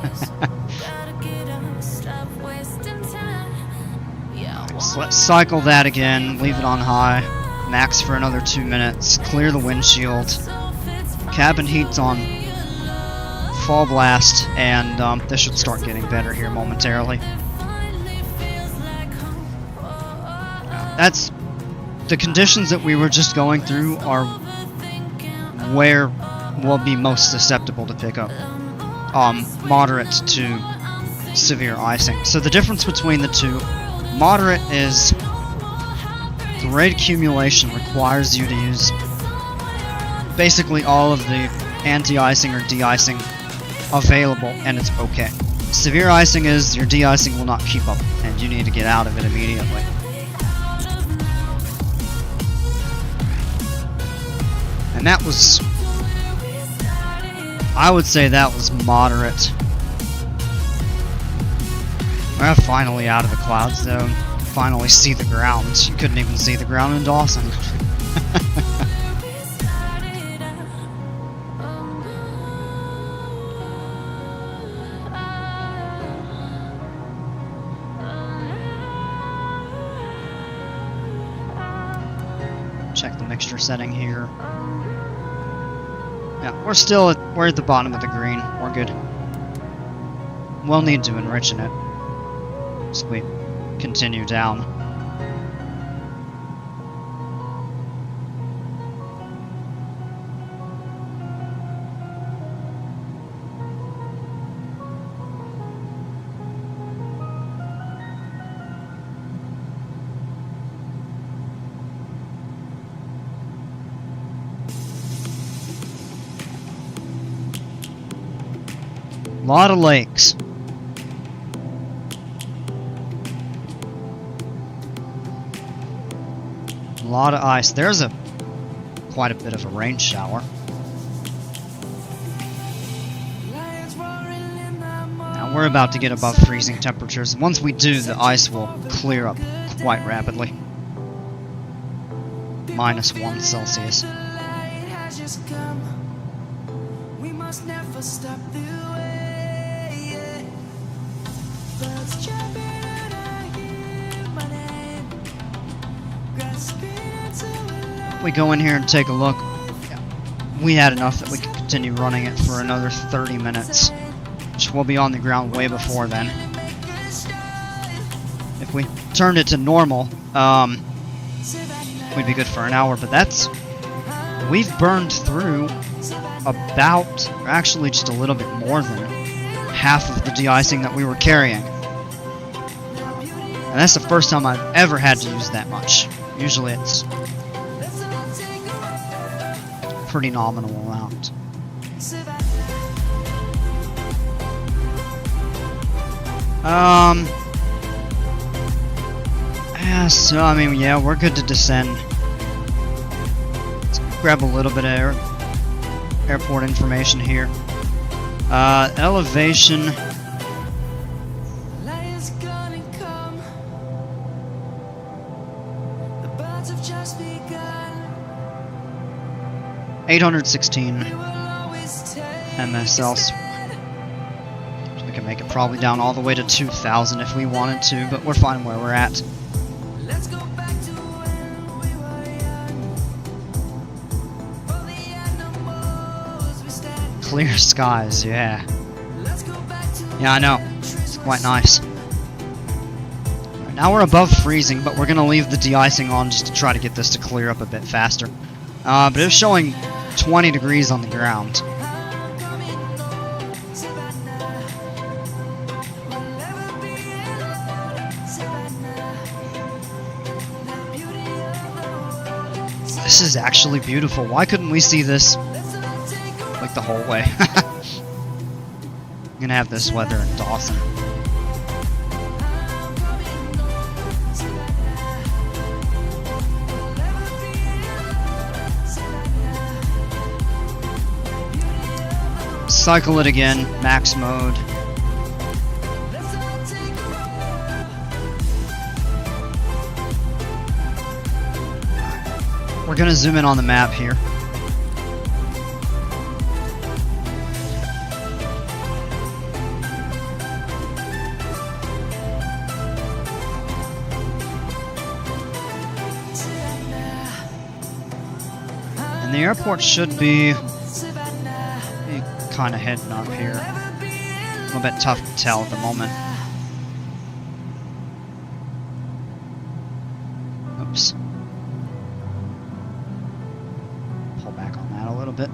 So let's cycle that again, leave it on high, max for another 2 minutes, clear the windshield, cabin heat's on full blast, and this should start getting better here momentarily. That's the conditions that we were just going through are where we'll be most susceptible to pick up moderate to severe icing. So the difference between the two, moderate is the rate accumulation requires you to use basically all of the anti-icing or de-icing available, and it's okay. Severe icing is your de-icing will not keep up, and you need to get out of it immediately. And that was, I would say that was moderate. We're finally out of the cloud zone. Finally see the ground. You couldn't even see the ground in Dawson. Check the mixture setting here. Yeah, we're at the bottom of the green. We're good. We'll need to enrich in it as we continue down. lot of lakes. A lot of ice. There's quite a bit of a rain shower. Now we're about to get above freezing temperatures. Once we do, the ice will clear up quite rapidly. -1 Celsius. We go in here and take a look. We had enough that we could continue running it for another 30 minutes, which will be on the ground way before then. If we turned it to normal, we'd be good for an hour, but we've burned through about, or actually just a little bit more than half of the de-icing that we were carrying. And that's the first time I've ever had to use that much. Usually it's a pretty nominal amount. Yeah, so I mean, yeah, we're good to descend. Let's grab a little bit of airport information here. Elevation. $816 MSL. We can make it probably down all the way to 2,000 if we wanted to, but we're fine where we're at. Clear skies, yeah. Yeah, I know. It's quite nice. Right, now we're above freezing, but we're going to leave the de-icing on just to try to get this to clear up a bit faster. But it's showing 20 degrees on the ground. This is actually beautiful. Why couldn't we see this like the whole way? I'm gonna have this weather in Dawson. Cycle it again, max mode. We're gonna zoom in on the map here. And the airport should be kind of heading up here. A little bit tough to tell at the moment. Oops. Pull back on that a little bit.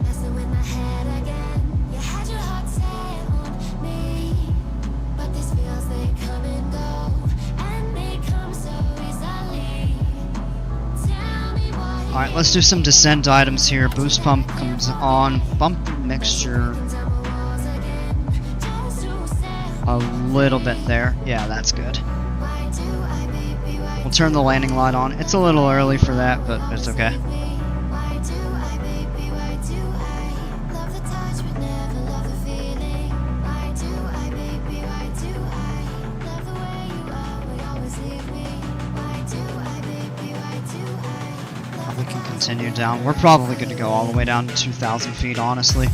Messing with my head again. You had your heart set on me, but these feels they come and go, and they come so easily. Tell me why. Alright, let's do some descent items here. Boost pump comes on. Bump mixture a little bit there. Yeah, that's good. We'll turn the landing light on. It's a little early for that, but it's okay. We can continue down. We're probably good to go all the way down to 2,000 feet, honestly.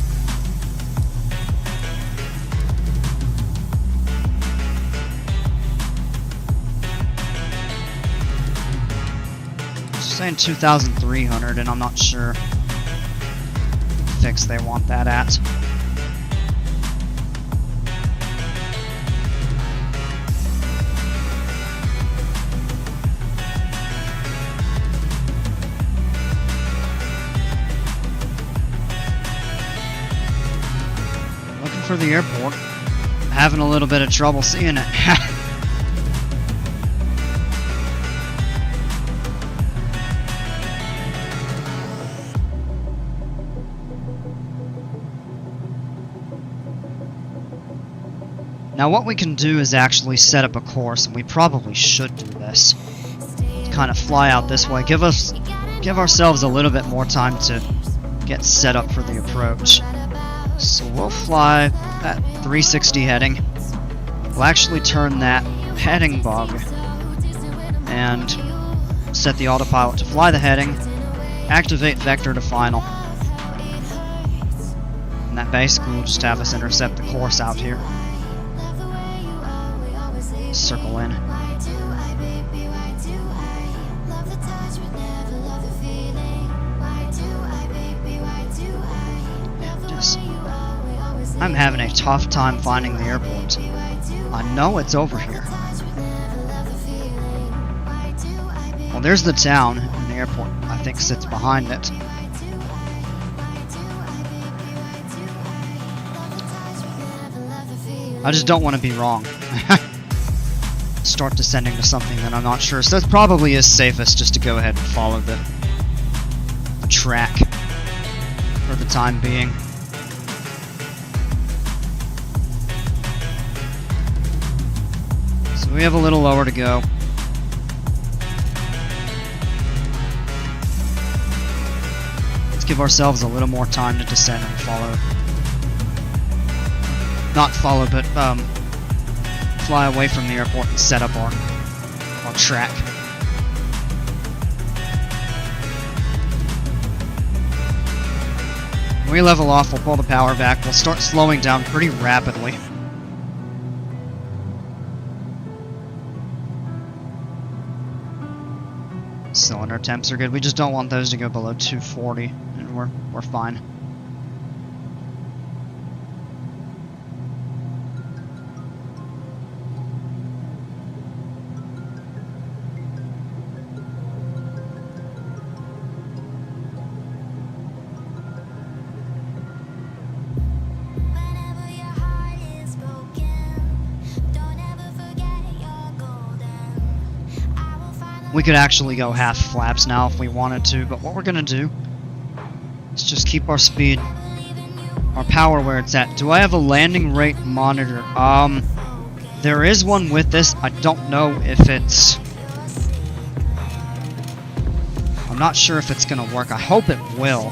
Saying 2,300, and I'm not sure what fix they want that at. Looking for the airport. Having a little bit of trouble seeing it. Now what we can do is actually set up a course, and we probably should do this. Kind of fly out this way, give ourselves a little bit more time to get set up for the approach. So we'll fly that 360 heading. We'll actually turn that heading bug and set the autopilot to fly the heading, activate vector to final. And that basically will just have us intercept the course out here. Circle in. I'm having a tough time finding the airport. I know it's over here. Well, there's the town, and the airport, I think, sits behind it. I just don't want to be wrong. Start descending to something that I'm not sure. So it probably is safest just to go ahead and follow the track for the time being. So we have a little lower to go. Let's give ourselves a little more time to descend and follow. Not follow, but fly away from the airport and set up our track. When we level off, we'll pull the power back. We'll start slowing down pretty rapidly. Cylinder temps are good. We just don't want those to go below 240, and we're fine. We could actually go half flaps now if we wanted to, but what we're gonna do is just keep our speed, our power where it's at. Do I have a landing rate monitor? There is one with this. I don't know if it's... I'm not sure if it's gonna work. I hope it will.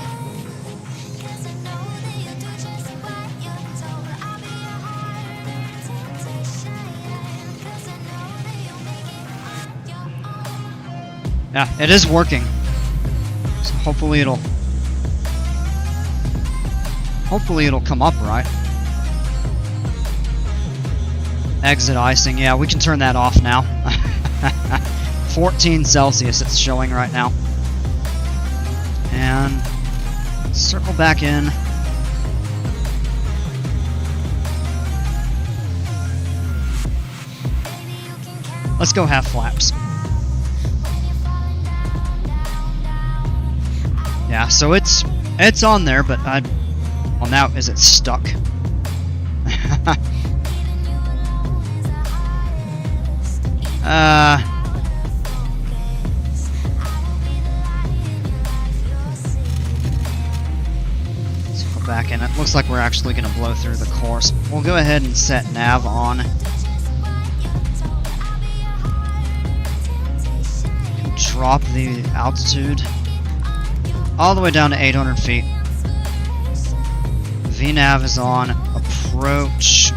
Yeah, it is working. So hopefully it'll come up right. Exit icing. Yeah, we can turn that off now. 14 Celsius it's showing right now. And circle back in. Let's go half flaps. Yeah, so it's on there, but well, now is it stuck? Let's go back in. It looks like we're actually going to blow through the course. We'll go ahead and set nav on. Drop the altitude all the way down to 800 feet. VNav is on. Approach.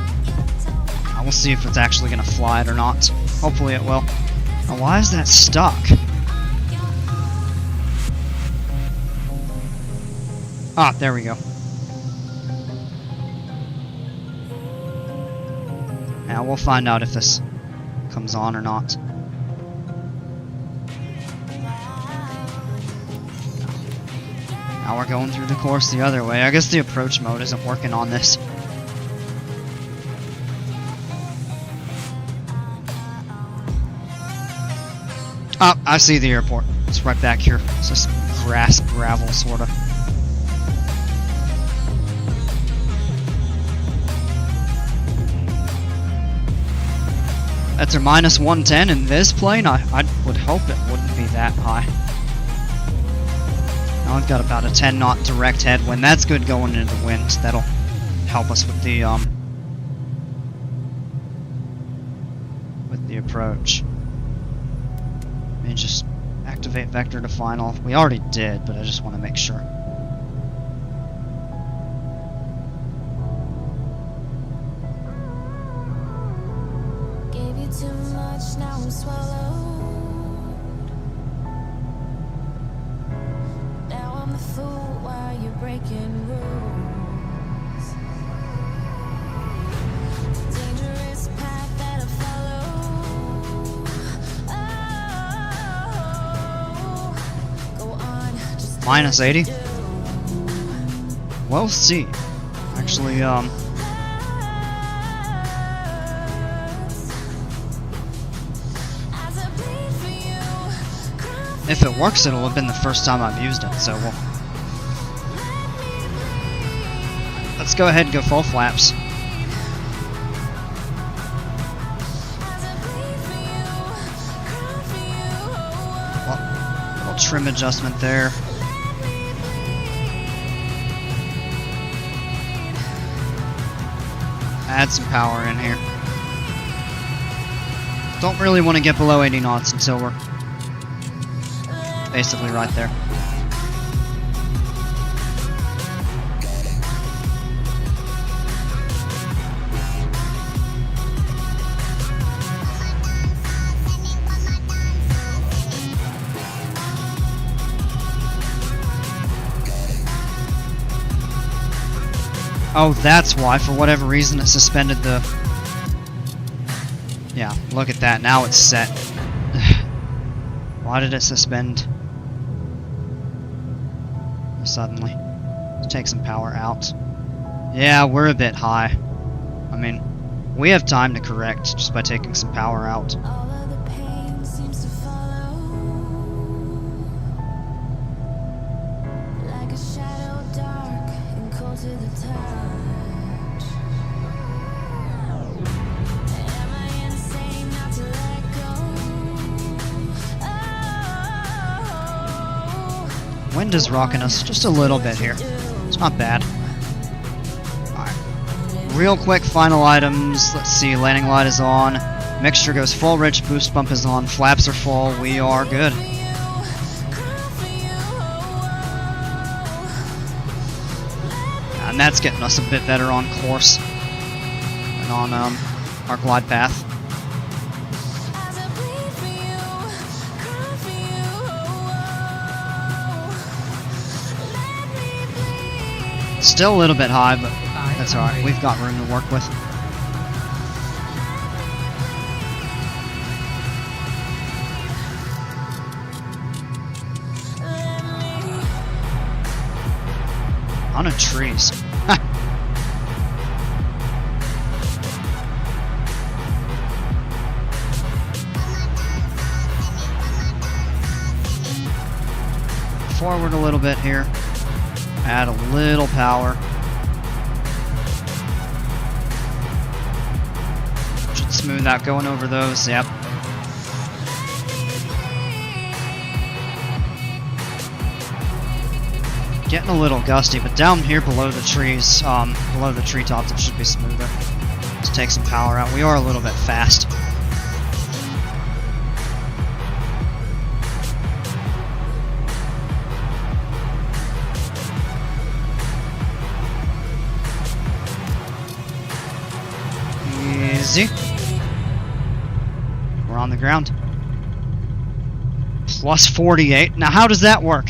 I will see if it's actually going to fly it or not. Hopefully it will. Now, why is that stuck? Ah, there we go. Now we'll find out if this comes on or not. Now we're going through the course the other way. I guess the approach mode isn't working on this. Oh, I see the airport. It's right back here. It's just grass, gravel, sort of. That's a minus 110 in this plane. I would hope it wouldn't be that high. Now I've got about a 10 knot direct headwind. That's good going into the wind. That'll help us with the approach. Let me just activate vector to final. We already did, but I just want to make sure. Gave you too much, now I'm swallowed. Now I'm the fool while you're breaking rules. Dangerous path that I follow. Oh, go on, just do Minus what you 80? do. We'll see. Actually, As I bleed for you, cry if it works, it'll have been the first time I've used it, so we'll... Let's go ahead and go full flaps. as I bleed for you, cry for you. Well, little trim adjustment there. Add some power in here. Don't really want to get below 80 knots until we're basically right there. Oh, that's why. For whatever reason, it suspended the... Yeah, look at that. Now it's set. Why did it suspend suddenly? Let's take some power out. Yeah, we're a bit high. I mean, we have time to correct just by taking some power out. All of the pain seems to follow, like a shadow dark and cold to the touch. Am I insane not to let go? Oh, Wind is rocking us just a little bit here. It's not bad. Alright. Real quick, final items. Let's see, landing light is on. Mixture goes full rich, boost bump is on, flaps are full, we are good. And that's getting us a bit better on course and on our glide path. as I bleed for you, cry for you. Let me bleed. Still a little bit high, but that's alright. We've got room to work with. On a trees. Forward a little bit here. Add a little power. Should smooth out going over those. Yep. Getting a little gusty, but down here below the trees, below the treetops, it should be smoother. Let's take some power out. We are a little bit fast. Easy. We're on the ground. Plus 48. Now, how does that work?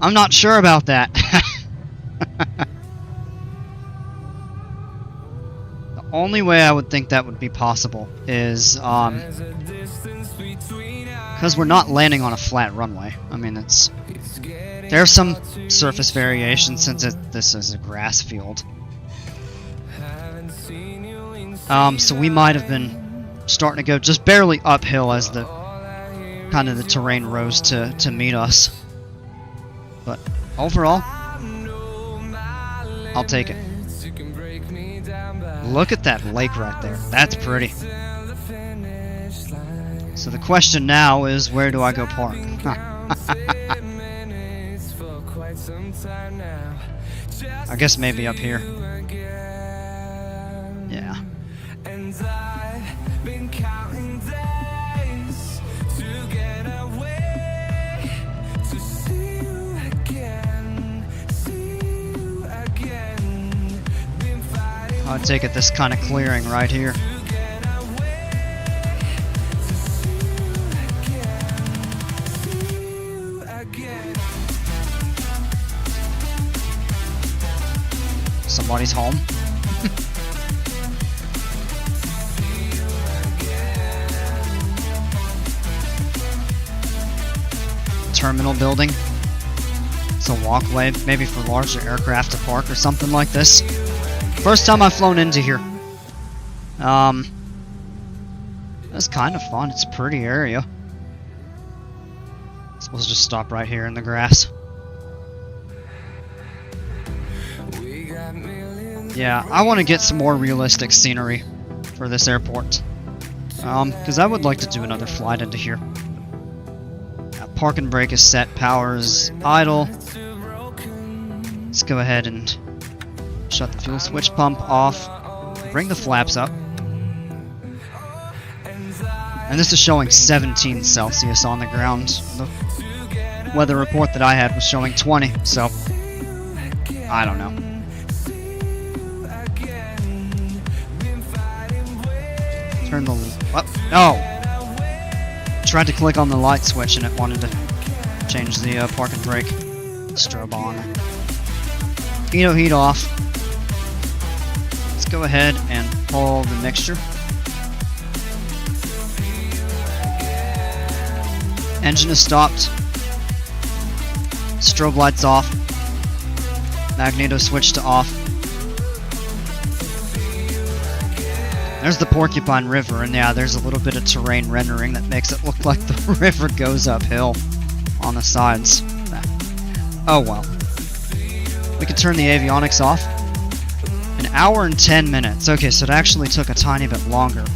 I'm not sure about that. The only way I would think that would be possible is because we're not landing on a flat runway. I mean, there's some surface variation since this is a grass field. So we might have been starting to go just barely uphill as the kind of the terrain rose to meet us. But overall, I'll take it. Look at that lake right there. That's pretty. So the question now is, where do I go park? I guess maybe up here. Yeah. And I've been counting days to get away, to see you again, see you again. Been fighting I take it this kind of clearing right here. to get away, to see you again. Somebody's home. Terminal building. It's a walkway, maybe for larger aircraft to park or something like this. First time I've flown into here. That's kind of fun. It's a pretty area. Suppose just stop right here in the grass. We got millions. Yeah, I want to get some more realistic scenery for this airport. Because I would like to do another flight into here. Park and brake is set, power is idle. Let's go ahead and shut the fuel switch pump off. Bring the flaps up. And this is showing 17 Celsius on the ground. The weather report that I had was showing 20, so I don't know. Turn the... Oh, no! Tried to click on the light switch and it wanted to change the park and brake strobe on. Heat off. Let's go ahead and pull the mixture. Engine is stopped. Strobe lights off. Magneto switch to off. There's the Porcupine River, and yeah, there's a little bit of terrain rendering that makes it look like the river goes uphill on the sides. Oh well. We can turn the avionics off. 1 hour and 10 minutes. Okay, so it actually took a tiny bit longer.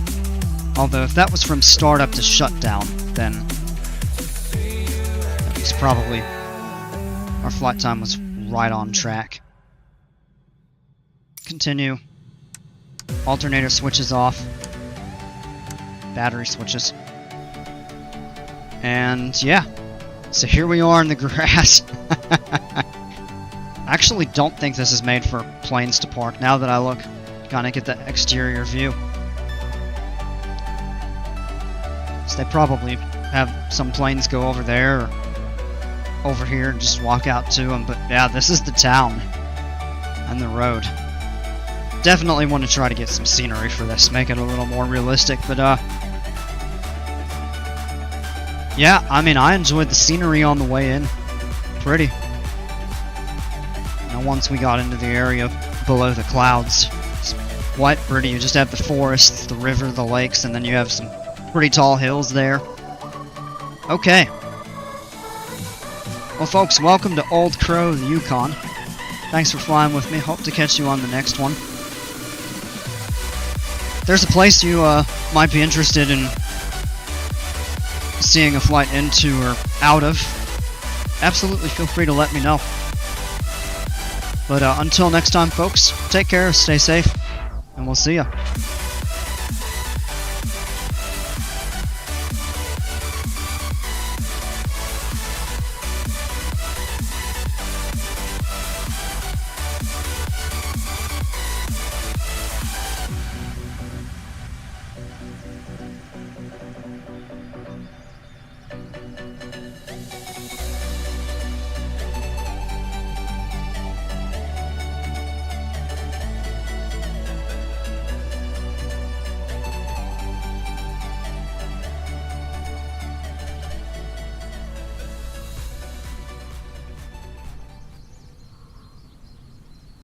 Although if that was from startup to shutdown, then it was probably... our flight time was right on track. Continue. Alternator switches off. Battery switches. And yeah. So here we are in the grass. I actually don't think this is made for planes to park. Now that I look, kind of get the exterior view. So they probably have some planes go over there or over here and just walk out to them. But yeah, this is the town and the road. Definitely want to try to get some scenery for this, make it a little more realistic, but yeah, I mean, I enjoyed the scenery on the way in. Pretty. Now once we got into the area below the clouds, it's quite pretty. You just have the forests, the river, the lakes, and then you have some pretty tall hills there. Okay. Well folks, welcome to Old Crow, the Yukon. Thanks for flying with me. Hope to catch you on the next one. If there's a place you might be interested in seeing a flight into or out of, absolutely feel free to let me know. But until next time, folks, take care, stay safe, and we'll see ya.